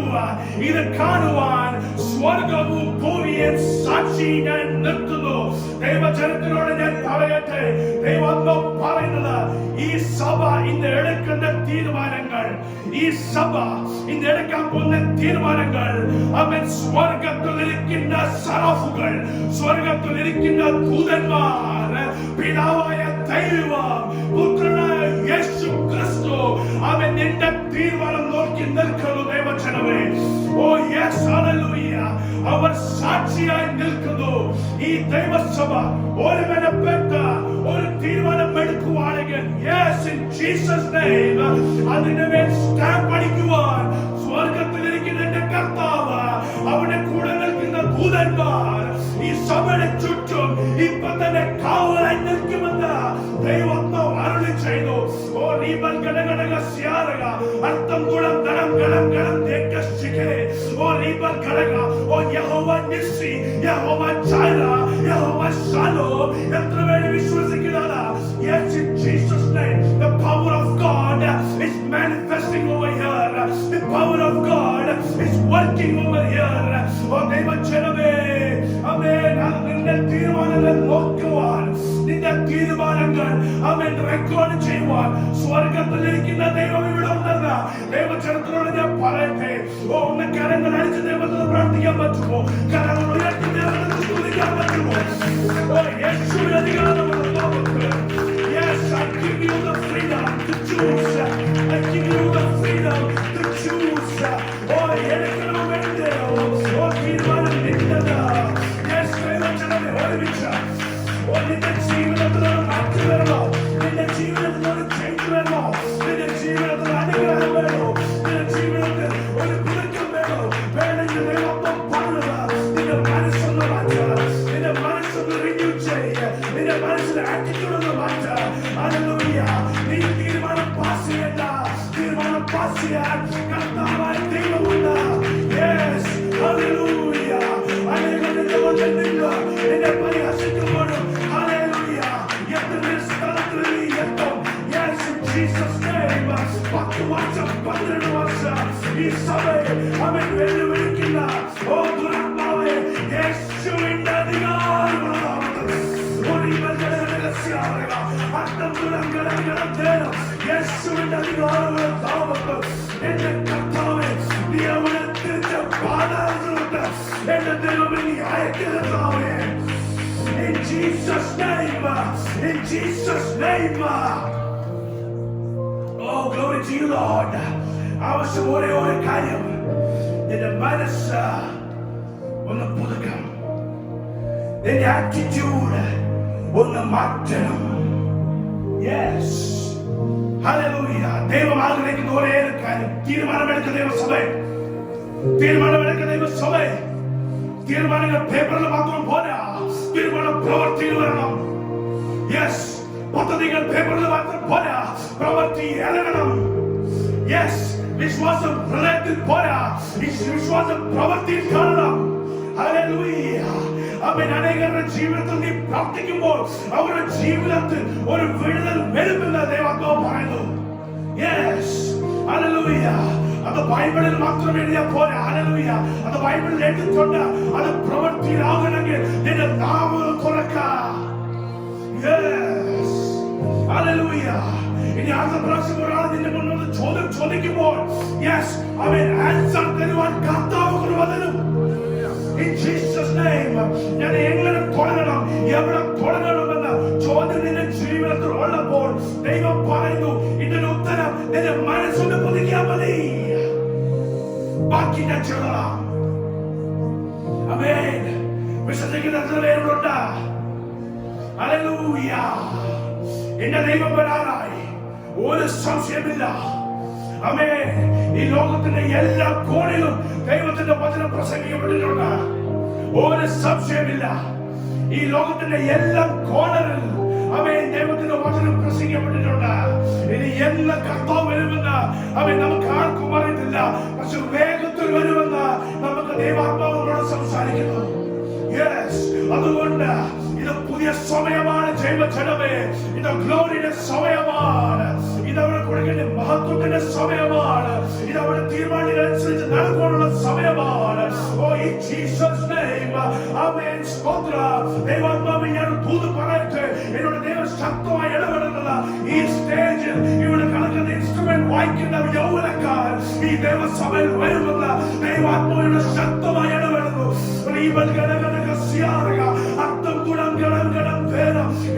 [SPEAKER 1] ഇത് കാണുവാൻ സ്വർഗവും ഭൂമിയും സാക്ഷി ഞാൻ നിർത്തുന്നു. ദൈവജനത്തിനോട് ഞാൻ പറയട്ടെ, ദൈവം പറയുന്നത്, ഈ സഭ ഇന്ന് എടുക്കുന്ന തീരുമാനങ്ങൾ, ഈ സഭ ഇന്ന് എടുക്കാൻ പോകുന്ന തീരുമാനങ്ങൾ, അവൻ സ്വർഗത്തിൽ ഇരിക്കുന്ന സറാഫുകൾ, സ്വർഗത്തിൽ ഇരിക്കുന്ന ദൂതന്മാർ, പിതാവായ ദൈവം, പുത്രനായ യേശു ക്രിസ്തു, അവൻ നിന്റെ തീരുമാനം നോക്കി നിൽക്കുന്നു. ദൈവജനമേ, ഓ യെസ്, ഹല്ലേലൂയ, അവർ സാക്ഷിയായി നിൽക്കുന്നു. ഈ ദൈവസഭ ഒരു മെനപ്പെട്ട ഒരു തീരുമാനം എടുക്കുവാണെങ്കിൽ, യെസ്, ഇൻ ജീസസ് നെയിം, അതിനുമേൽ സ്റ്റാമ്പ് അടിക്കുവാൻ സ്വർഗത്തിലിരിക്കുന്ന എന്റെ കർത്താവ്, അവന്റെ കൂടെ നിൽക്കുന്ന ദൂതന്മാർ ഈ സഭയുടെ ചുറ്റും ഇപ്പൊ തന്നെ കാവലായി നിൽക്കുമെന്ന് ദൈവം അരുളി ചെയ്തു. ഓ നീബൽ ഗണഗണക സ്യാരക അർത്ഥം ഗുണം ഗണം ഗണം ഗണം ദേക്കശിഖേ, ഓ നീബൽ ഗണക, ഓ യഹോവ നിസ്സി, യഹോവ ചൈന, യഹോവ ശാലോ, എത്ര പേര് വിശ്വസിക്കുന്നതാണ്? Yes, in Jesus' name, the power of God is manifesting over here. The power of God is working over here. Oh, ദൈവജനമേ, ആമേൻ. നിന്റെ തീരുമാനങ്ങൾ നോക്കുവാൻ, നിന്റെ തീരുമാനങ്ങൾ അവൻ റെക്കോർഡ് ചെയ്യുവാൻ സ്വർഗത്തിലിരിക്കുന്ന ദൈവം ഇവിടെ ഉണ്ടെന്ന് ദൈവജനത്തിനോട് ഞാൻ പറയട്ടെ. ഓ, ഒന്ന് കരങ്ങൾ അടിച്ച് ദൈവത്തിന് പ്രാർത്ഥിക്കാൻ പറ്റുമോ? കരങ്ങൾ ഉയർത്തി ദൈവത്തിന് സ്തുതിക്കാൻ പറ്റുമോ? ഓ, യേശുവിന്റെ അധികാരമുള്ള ലോകത്ത്. Yes, I give you the freedom to choose. I give you the freedom to choose. Oh, എടുക്കണോ വേണ്ടയോ? ഓ, തീരുമാനം നിന്റേതാ. Yes, ദൈവജനമേ, ഒരുമിച്ച്. ഓ, നിന്റെ ജീവിതത്തിൽ ഒരു മാറ്റം വരണോ? നിന്റെ ജീവിതത്തിൽ ഒരു ചേഞ്ച് വരണോ? നിന്റെ ജീവിതത്തിൽ അനുഗ്രഹം വേണോ? നിന്റെ ജീവിതത്തിൽ ഒരു പുതുക്കം വേണോ? വേണമെങ്കിൽ ദൈവം പറഞ്ഞത്, നിന്റെ മനസ്സൊന്ന് മാറ്റുക, നിന്റെ മനസ്സൊന്ന് റിന്യൂ ചെയ്യുക, നിന്റെ മനസ്സിലെ ആറ്റിറ്റ്യൂഡ് ഒന്ന് മാറ്റുക. ഹല്ലേലൂയ. നീ തീരുമാനം പാസ് ചെയ്യണ്ട, തീരുമാനം പാസ് ചെയ്യാൻ കർത്താവായ ദൈവമുണ്ട്. Yes, hallelujah. അനേകരുടെ വചനം എന്നെ പരിഹസിക്കുമ്പോഴും, ഹല്ലേലൂയ, എത്ര സ്ഥലത്തിൽ നീ എത്തും. Yes, in Jesus name. 10 വർഷം 12 വർഷം ഈ സഭയെ അവൻ വെല്ലുവിളിക്കുന്ന ഓ ദുരാത്മാവേ, യേശുവിന്റെ അധികാരമുള്ള നാമത്തിൽ യേശുവിന്റെ അധികാരമുള്ള നാമത്തിൽ എന്റെ കർത്താവേ, നീ അവനെ തിരിച്ച് പാതാളത്തിലോട്ട് എന്റെ ദൈവമേ നീ അയക്കുന്നതാവേ. In Jesus' name, in Jesus' name. Oh, glory to you, Lord. ആവശ്യം ഒരേ ഒരു കാര്യം, നിന്റെ മനസ്സ് ഒന്ന് പുതുക്കണം, നിന്റെ ആറ്റിറ്റ്യൂഡ് ഒന്ന് മാറ്റണം. Yes, hallelujah. ദൈവം ആഗ്രഹിക്കുന്ന ഒരേ ഒരു കാര്യം, തീരുമാനമെടുക്കുന്ന ദൈവസഭ, തീരുമാനമെടുക്കുന്ന ദൈവസഭ. തീരുമാനങ്ങൾ പേപ്പറിൽ മാത്രം പോരാ, തീരുമാനം പ്രവർത്തിയിൽ വരണം. യെസ്, പദ്ധതികൾ പേപ്പറിൽ മാത്രം പോരാ, പ്രവൃത്തി ഇറങ്ങണം. യെസ്, വിശ്വാസം ഹൃദയത്തിൽ പോരാ, വിശ്വാസം പ്രവൃത്തിയിൽ കാണണം. ഹല്ലേലൂയ. അവൻ അനേകരുടെ ജീവിതത്തിൽ നീ പ്രാർത്ഥിക്കുമ്പോൾ അവരുടെ ജീവിതത്തിൽ ഒരു വിടുതൽ വരുമെന്ന് ദൈവം പറയുന്നു. Yes, hallelujah. അത് ബൈബിളിൽ മാത്രം എഴുതിയാൽ പോരാ. ഹല്ലേലൂയ. അത് ബൈബിളിൽ എഴുതിക്കൊണ്ട് അത് പ്രവൃത്തിയിലാകണമെങ്കിൽ നിന്റെ നാമം തുറക്കാം. Yes, hallelujah. ഇനി അടുത്ത പ്രാവശ്യം ഒരാൾ നിന്റെ മുന്നോട്ട് ചോദ്യം ചോദിക്കുമ്പോൾ, യെസ്, അവൻ ആൻസർ തരുവാൻ കർത്താവ് കൊണ്ടുവരും. In Jesus' name. ഞാൻ എങ്ങനെ തുടങ്ങണം, എവിടെ തുടങ്ങണമെന്ന ചോദ്യം നിന്റെ ജീവിതത്തിൽ ഉള്ളപ്പോൾ ദൈവം പറയുന്നു, ഇതിന്റെ ഉത്തരം നിന്റെ മനസ്സൊന്ന് പുതുക്കിയാൽ മതി, ബാക്കി ഞാൻ ചെയ്തോളാം. ആമേൻ. വിശ്വസിക്കുന്ന എത്ര പേരുണ്ട്? ഹല്ലേലൂയ. എന്റെ ദൈവം വരാനായി, ഒരു സംശയമില്ല. ആമേൻ. ഈ ലോകത്തിന്റെ എല്ലാ കോണിലും ദൈവത്തിന്റെ വചനം പ്രസംഗിക്കപ്പെട്ടിട്ടുണ്ട്, ഒരു സംശയമില്ല. ഈ ലോകത്തിന്റെ എല്ലാ കോണറിൽ അവൻ ദൈവത്തിന്റെ വചനം പ്രസംഗിക്കപ്പെട്ടിട്ടുണ്ട്. ഇനി എന്ന് കർത്താവ് വരുമെന്ന് അവൻ നമുക്ക് ആർക്കും അറിയത്തില്ല, പക്ഷെ വേഗത്തിൽ വരുമെന്ന് നമുക്ക് ദൈവാത്മാവിനോട് സംസാരിക്കുന്നു. യെസ്, അതുകൊണ്ട് ഇത് പുതിയ സമയമാണ്. ജൈവജനമേ, ഇത് ഗ്ലോറിയുടെ സമയമാണ്. ഇത് അവിടെ കൊടുക്കേണ്ട മഹത്വം മഹത്വത്തിന്റെ സമയമാണ്. ഇത് അവിടെ തീരുമാനിക്കനുസരിച്ച് നടക്കാനുള്ള സമയമാണ്. ഓ ഈ ജീസസ് നെയിം ആമേൻ സ്തോത്രം. ദൈവാത്മാവ് ഞാൻ ദൂത് പറയട്ടെ, എന്നോട് ദൈവം ശക്തമായി ഇടപെടുന്നത് ഈ സ്റ്റേജിൽ ഇവിടെ കിടക്കുന്ന ഇൻസ്ട്രുമെന്റ് വായിക്കുന്ന യൗവനക്കാർ ഈ ദൈവസഭയിൽ വരുമെന്ന് ദൈവാത്മാവിനോട് ശക്തമായി ഇടപെടുന്നു.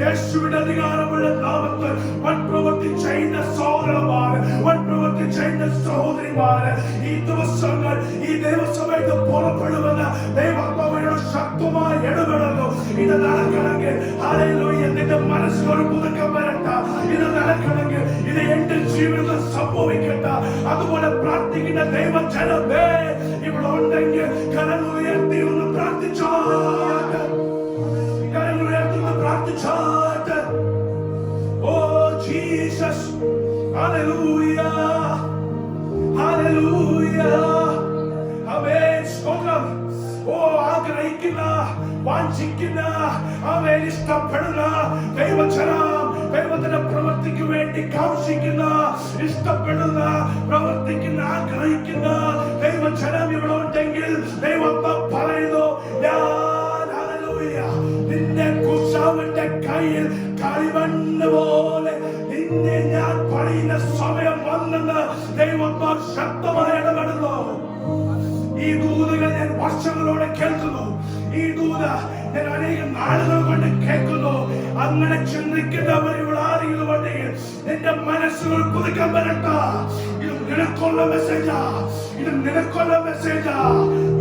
[SPEAKER 1] യേശുവിന്റെ അധികാരമുള്ള നാമത്തിൽ വൻപ്രവൃത്തി ചെയ്യുന്ന സഹോദരന്മാര്, വൻപ്രവൃത്തി ചെയ്യുന്ന സഹോദരിമാര് ഈ ദിവസങ്ങൾ ഈ ദൈവസഭയിൽ പുറപ്പെടുമെന്ന് ദൈവാത്മാവിനോട് ശക്തമായി ഇടപെടുന്നു. ഇത് നടക്കണമെങ്കിൽ ഹല്ലേലൂയ നിന്റെ മനസ്സിൽ ഒരു പുതുക്കം വരട്ടെ. ഇത് നടക്കണമെങ്കിൽ ഇത് എന്റെ ജീവിതത്തിൽ സംഭവിക്കട്ടെ. അതുപോലെ പ്രാർത്ഥിക്കുന്ന ദൈവജനമേ ഇവിടെ ഉണ്ടെങ്കിൽ കരങ്ങൾ ഉയർത്തി ഒന്ന് പ്രാർത്ഥിച്ചാട്ട്, കരങ്ങൾ ഉയർത്തി ഒന്ന് പ്രാർത്ഥിച്ചാട്ട്. ഓ ജീസസ് ഹല്ലേലൂയ ഹല്ലേലൂയ ആമേൻ സ്തോത്രം. ഓ ആഗ്രഹിക്കുന്ന വാഞ്ചിക്കുന്ന ആമേൻ ഇഷ്ടപ്പെടുന്ന ദൈവജനം, ദൈവത്തിന്റെ പ്രവൃത്തിക്ക് വേണ്ടി കാംക്ഷിക്കുന്ന ഇഷ്ടപ്പെടുന്ന പ്രവർത്തിക്കുന്ന ആഗ്രഹിക്കുന്ന ദൈവജനം ഇവിടെ ഉണ്ടെങ്കിൽ ദൈവത്തെ പറയുന്നു, ഞാൻ ഹല്ലേലൂയ നിന്നെ കുശവന്റെ കയ്യിൽ കളിമണ്ണ് പോലെ നിന്നെ ഞാൻ പറയുന്ന സമയം വന്നെന്ന് ദൈവത്താൽ ശക്തമായി ഇടപെടുന്നു. ഈ ദൂതുകൾ ഞാൻ വർഷങ്ങളോടെ കേൾക്കുന്നു. ഈ ദൂത ഞാൻ അനേകം നാളുകൾ കൊണ്ട് കേൾക്കുന്നു. അങ്ങനെ ചിന്തിക്കുന്നവർ ഇവിടെ ആരെങ്കിലും ഉണ്ടെങ്കിൽ നിന്റെ മനസ്സുകൾ പുതുക്കാൻ വരട്ടെ. ഇത് നിനക്കുള്ള മെസ്സേജാ, ഇത് നിനക്കുള്ള മെസ്സേജാ.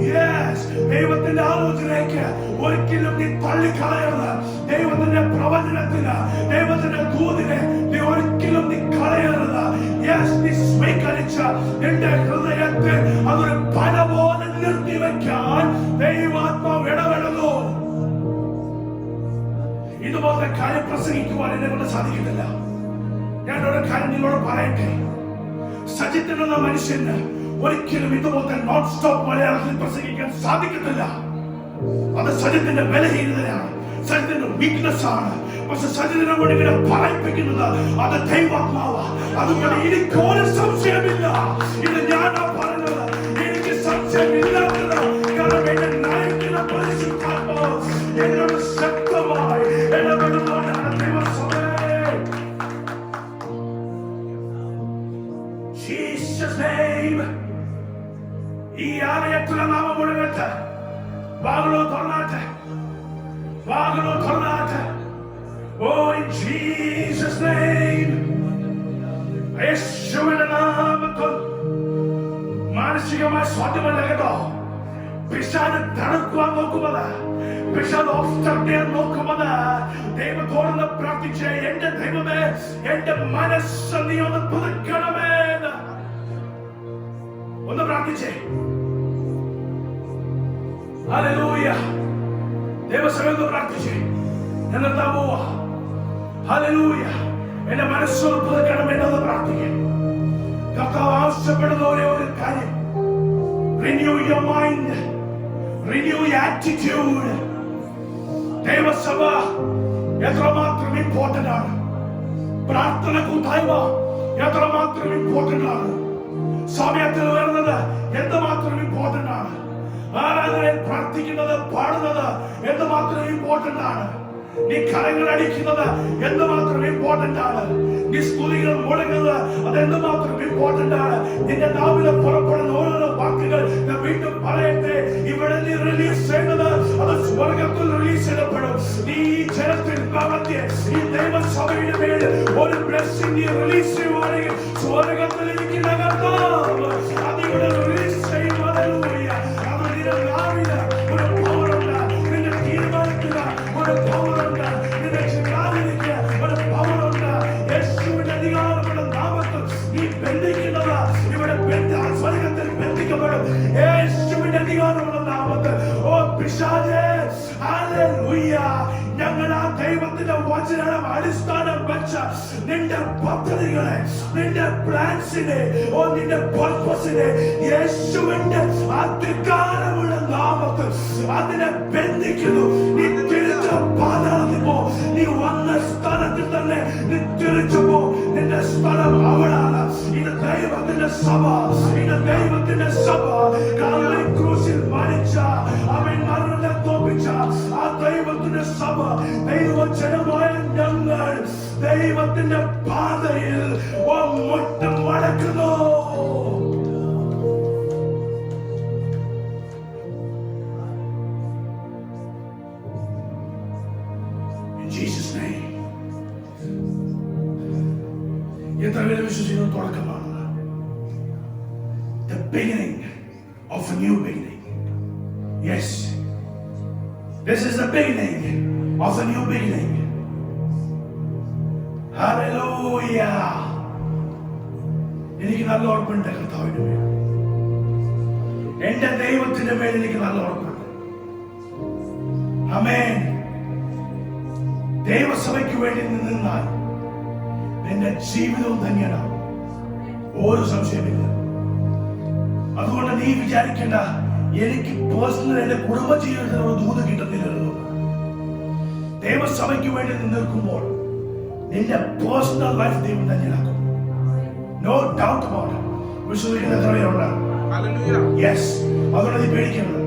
[SPEAKER 1] യെസ്, ദൈവത്തിന്റെ ആലോചനയ്ക്ക് ഒരിക്കലും നീ തള്ളിക്കളയരുത്. ദൈവത്തിന്റെ പ്രവചനത്തിന്, ദൈവത്തിന്റെ ദൂതിനെ നീ ഒരിക്കലും നീ കളയരുത്. യെസ്, നീ സ്വീകരിച്ച നിന്റെ ഹൃദയത്തിൽ അതൊരു പല പോലെ നിർത്തിവെക്കാൻ ദൈവാത്മാവ് ഇടപെടുന്നു. ഇതുപോലത്തെ കാര്യം പ്രസംഗിക്കുവാൻ എന്നെ കൊണ്ട് സാധിക്കുന്നില്ല. ഞാൻ ഒരു കാര്യം നിങ്ങളോട് പറയട്ടെ, സജിത്ത് എന്ന മനുഷ്യന് ഒരിക്കലും ഇതുപോലത്തെ നോൺ സ്റ്റോപ്പ് മലയാളത്തിൽ പ്രസംഗിക്കാൻ സാധിക്കത്തില്ല. അത് സജിത്തിന്റെ ബലഹീനതയാണ്, സജിത്തിന്റെ വീക്ക്നെസ് ആണ്. പക്ഷെ സജിത്തിനെ കൊണ്ട് ഇങ്ങനെ പറയിപ്പിക്കുന്നത് അത് ദൈവാത്മാവാ. അതുകൊണ്ട് എനിക്ക് ഒരു സംശയമില്ല, ഇത് ഞാനാ പറഞ്ഞത്. എനിക്ക് സംശയമില്ലാത്തത് കാരണം എന്നെ നയിക്കുന്ന പരിശുദ്ധാത്മാവ് എന്നോട് ശക്തമായി ഇടപെടുന്നതാണ്. ദൈവസഭയെ ജീസസ് നെയിം ഈ ആലയത്തിലെ നാമം മുഴുവൻ വാകളോ തുറന്നാട്ടെ, വാകളോ തുറന്നാട്ടെ. ഓ in Jesus name, യേശുവിന്റെ നാമത്തിൽ മാനസികമായി സ്വാധീനമല്ല കേട്ടോ. പിശാച് തടുക്കുവാൻ നോക്കുന്നത്, പിശാച് ഒബ്സ്ട്രക്ട് ചെയ്യാൻ നോക്കുന്നത് ദൈവത്തോടൊന്ന് പ്രാർത്ഥിച്ച്, എന്റെ ദൈവമേ എന്റെ മനസ്സ് നീ ഒന്ന് പുതുക്കണമേ എന്ന് ഒന്ന് പ്രാർത്ഥിച്ചേ. ഹല്ലേലൂയ. ദൈവസഭയിൽ പ്രാർത്ഥിച്ചേ. ഞാൻ നിർത്താൻ പോവാ. ഹല്ലേലൂയ. എന്റെ മനസ്സോട് പുതുക്കണമെന്നത് പ്രാർത്ഥിക്കാം. കർത്താവ് ആവശ്യപ്പെടുന്ന ഒരേ ഒരു കാര്യം, renew your mind, renew your attitude. ദൈവസഭ എത്രമാത്രം ഇമ്പോർട്ടന്റ് ആണ്. പ്രാർത്ഥന കൂട്ടായ്മ എത്രമാത്രം ഇമ്പോർട്ടന്റ് ആണ്. സമയത്തിൽ വരുന്നത് എന്തുമാത്രം ഇമ്പോർട്ടന്റ് ആണ്. ആരാധനയിൽ പ്രാർത്ഥിക്കുന്നത്, പാടുന്നത് എന്തുമാത്രം ഇമ്പോർട്ടന്റ് ആണ്. നീ കരങ്ങൾ അടിക്കുന്നത് എന്തുമാത്രം ഇമ്പോർട്ടന്റ് ആണ്. നീ സ്തുതികൾ മുഴങ്ങുന്നത് അത് എന്തുമാത്രം ഇമ്പോർട്ടന്റ് ആണ്. നിന്റെ നാവിലെ പുറപ്പെടുന്ന ഓരോ വാക്കുകൾ ഞാൻ വീണ്ടും പറയട്ടെ, ഇവിടെ നീ റിലീസ് ചെയ്യുന്നത് അത് സ്വർഗത്തിൽ റിലീസ് ചെയ്യപ്പെടും. നീ ജനത്തിൽ മധ്യേ ഈ ദൈവസഭയുടെ മേൽ ഒരു ബ്ലെസ്സിംഗ് നീ റിലീസ് ചെയ്യുവാണെങ്കിൽ സ്വർഗത്തിൽ ഇരിക്കുന്ന കർത്താവ് അതിവിടെ റിലീസ് ചെയ്യും. ഹല്ലേലൂയ. അത് നിന്റെ നാവില് ഒരു പവറുണ്ട്, നിന്റെ തീരുമാനത്തിന് ഒരു പവറുണ്ട്, നിന്റെ ചിന്താഗതിക്ക് ഒരു പവറുണ്ട്. യേശുവിന്റെ അധികാരമുള്ള നാമത്തിൽ നീ ബന്ധിക്കുന്നത് ഇവിടെ സ്വർഗത്തിൽ ബന്ധിക്കപ്പെടും. യേശുവിന്റെ അധികാരമുള്ള നാമത്തിൽ. ഓ പിശാചേ, ഹല്ലേലൂയ. ഞങ്ങൾ ആ ദൈവത്തിന്റെ വചനം അടിസ്ഥാനം വെച്ച നിന്റെ പദ്ധതികളെ, നിന്റെ പ്ലാൻസിനെ, ഓ നിന്റെ പർപ്പസിനെ യേശുവിന്റെ അധികാരമുള്ള നാമത്തിൽ അതിനെ ബന്ധിക്കുന്നു. നീ തിരിച്ച പാതാളത്തിൽ പോ. നീ വന്ന സ്ഥലത്തിൽ തന്നെ നീ തിരിച്ചു പോ. നിന്റെ സ്ഥലം അവിടാണ്. ഇത് സഭ, ഇത് ദൈവത്തിന്റെ സഭ. കാൽവരി ക്രൂശിൽ മരിച്ച, അവൻ മരണത്തെ തോൽപ്പിച്ച ആ ദൈവത്തിന്റെ സഭ, ദൈവജനമായ ഞങ്ങൾ ദൈവത്തിന്റെ പാതയിൽ മുട്ടം മടക്കുന്നു. In Jesus' name. എത്ര പേര് വിശ്വസിക്കുന്ന തുടക്കമാണ്? The beginning of a new beginning. Yes. This is the beginning of a new beginning. Hallelujah. എനിക്ക് നല്ല ഉറപ്പുണ്ട് കർത്താവിന്റെ മേൽ, എന്റെ ദൈവത്തിന്റെ മേൽ എനിക്ക് നല്ല ഉറപ്പുണ്ട്. ആമേൻ. ദൈവസഭയ്ക്ക് വേണ്ടി നിന്നാൽ നിന്റെ ജീവിതവും ധന്യനാവും, ഒരു സംശയമില്ല. അതുകൊണ്ട് നീ വിചാരിക്കേണ്ട എനിക്ക് പേഴ്സണൽ എന്റെ കുടുംബ ജീവിതത്തിൽ ഒരു ദൂത് കിട്ടുന്നില്ലല്ലോ. ദൈവസഭയ്ക്ക് വേണ്ടി നിൽക്കുമ്പോൾ നിന്റെ പേഴ്സണൽ ലൈഫ് ദൈവം ധന്യനാക്കും. No doubt about it. വിശ്വസിക്കുന്ന എത്ര പേരുണ്ട്? യെസ്. അതുകൊണ്ട് നീ പേടിക്കരുത്.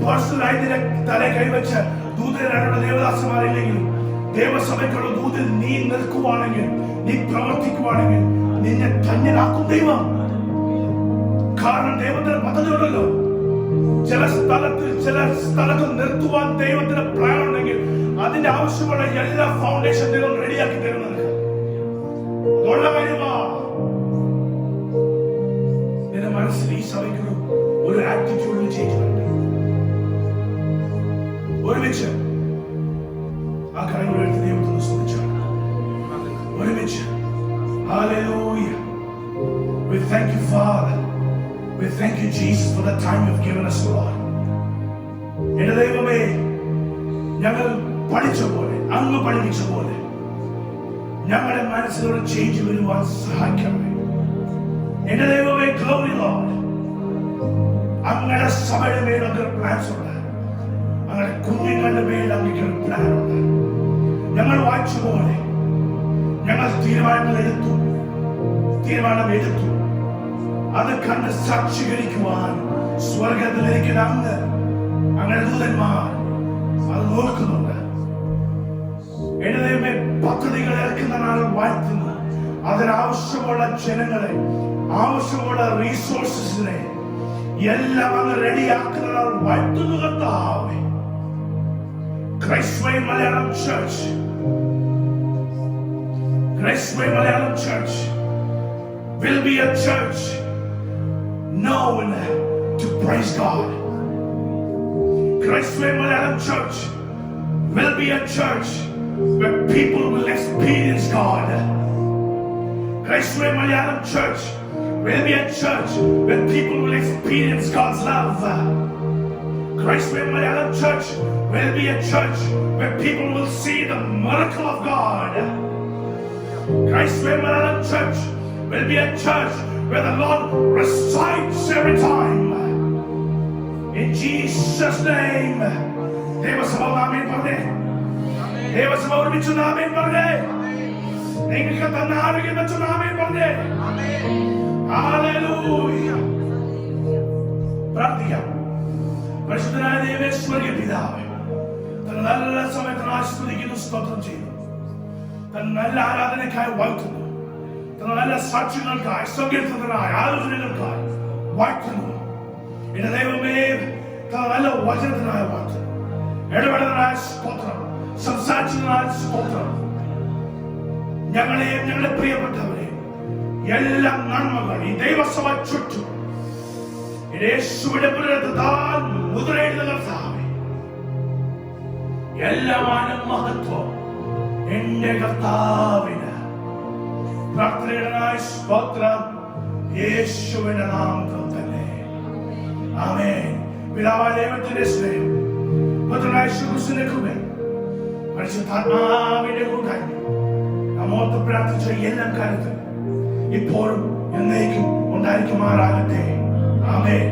[SPEAKER 1] പേഴ്സണലായി നിന്റെ തലയെ കൈവച്ച് ദൂതരായുള്ള ദേവദാസന്മാരില്ലെങ്കിലും ദൈവസഭയ്ക്കുള്ള ദൂതിൽ നീ നിൽക്കുവാണെങ്കിൽ, നീ പ്രവർത്തിക്കുവാണെങ്കിൽ നിന്നെ ധന്യനാക്കും ദൈവം. കാരണം ദൈവത്തിന്റെ പദ്ധതിയുണ്ടല്ലോ. ചില സ്ഥലത്ത് നിർത്തുവാൻ ദൈവത്തിന് പ്ലാൻ ഉണ്ടെങ്കിൽ അതിന്റെ ആവശ്യമുള്ള എല്ലാ ഫൗണ്ടേഷൻ ദൈവം റെഡിയാക്കി തരുന്നത് ഉള്ള കാര്യമാ. നിന്റെ മനസ്സിൽ ഈ സഭയ്ക്ക് ഒരു ആറ്റിറ്റ്യൂഡിൽ ചെയ്യുന്നുണ്ട്. ഒരുമിച്ച് ആ കാര്യങ്ങൾ എടുത്ത് ദൈവത്തിന് സ്തുതിച്ചാണ്. ഒരുമിച്ച് Hallelujah. We thank you, Father. We thank you, Jesus, for the time you've given us, Lord. എന്റെ ദൈവമേ, ഞങ്ങൾ പഠിച്ച പോലെ, അങ്ങ് പഠിപ്പിച്ച പോലെ ഞങ്ങളുടെ മനസ്സിലൊരു ചേഞ്ച് വരുവാൻ സഹായിക്കണമേ. എന്റെ ദൈവമേ, ഗ്ലോറി ലോർഡ്. അങ്ങയുടെ സഭയുടെ മേൽ അങ്ങ് പ്ലാൻസ് ഉണ്ട്, അങ്ങയുടെ കുഞ്ഞുങ്ങളുടെ മേൽ അങ്ങ് പ്ലാൻ ഉണ്ട്. ഞങ്ങൾ വായിച്ച പോലെ ഞങ്ങൾ തീരുമാനമെടുത്തു. അത് കണ്ട് സാക്ഷീകരിക്കുവാൻ സ്വർഗത്തിലിരിക്കുന്ന അങ്ങ്, അങ്ങനെ ദൂതന്മാർ അത് നോക്കുന്നുണ്ട്. എന്റെ ദൈവമേ, പദ്ധതികൾ ഇറക്കുന്ന നാൾ വാഴ്ത്തുന്നു. അതിനാവശ്യമുള്ള ജനങ്ങളെ, ആവശ്യമുള്ള റീസോഴ്സസിനെ എല്ലാം അങ്ങ് റെഡിയാക്കുന്ന നാൾ വാഴ്ത്തുന്നു കർത്താവേ. Grace Way Malayalam Church, Grace Way Malayalam Church will be a church known to praise God. Grace Way Malayalam Church will be a church where people will experience God. Grace Way Malayalam Church will be a church where people will experience God's love. Grace Way Malayalam Church will be a church where people will see the miracle of God. Grace Way Malayalam Church will be a church where the Lord resides every time. In Jesus' name. Devasabha Amen Parde. Devasabha Urmichu Amen Parde. Ningalku thanna Arogyam vechu Amen Parde. Hallelujah. പ്രാർത്ഥിക്കാം. പരിശുദ്ധനായ ദൈവമേ, സ്വർഗ്ഗീയ പിതാവേ, തന്റെ നല്ല സമയത്തിനായി സ്തുതിക്കുന്നു, സ്തോത്രം ചെയ്യുന്നു. തന്റെ നല്ല ആരാധനയ്ക്കായി വാഴ്ത്തുന്നു. തന്റെ നല്ല സാക്ഷ്യങ്ങൾക്കായി, സങ്കീർത്തനത്തിനായി, ആലോചനകൾക്കായി വാഴ്ത്തുന്നു. എന്റെ ദൈവമേ, തന്റെ നല്ല വചനത്തിനായി വാഴ്ത്തുന്നു. ഇടപെടലിനായ സ്തോത്രം, സംസാരിച്ചതിനായ സ്തോത്രം. ഞങ്ങളെയും ഞങ്ങളുടെ പ്രിയപ്പെട്ടവരെയും എല്ലാ നന്മകൾ ഈ ദൈവസഭ ചുറ്റും യേശുവിന്റെ പുനരുദ്ധാന മുദ്രയിടുന്ന കർത്താവേ, എല്ലാ മഹത്വം എന്റെ കർത്താവിന്. പ്രാർത്ഥനയുടെ സ്തോത്രം യേശുവിന്റെ നാമത്തിൽ തന്നെ. ആമേൻ. പിതാവായ ദൈവത്തിന്റെ സ്നേഹം, പുത്രനായ യേശുക്രിസ്തുവിന്റെ കൃപ, പരിശുദ്ധാത്മാവിന്റെ കൂട്ടായ്മ നമ്മോട് പ്രാർത്ഥിച്ച എല്ലാ കാര്യത്തിലും ഇപ്പോഴും എന്നേക്കും ഉണ്ടായിരിക്കുമാറാകട്ടെ. ആമേൻ.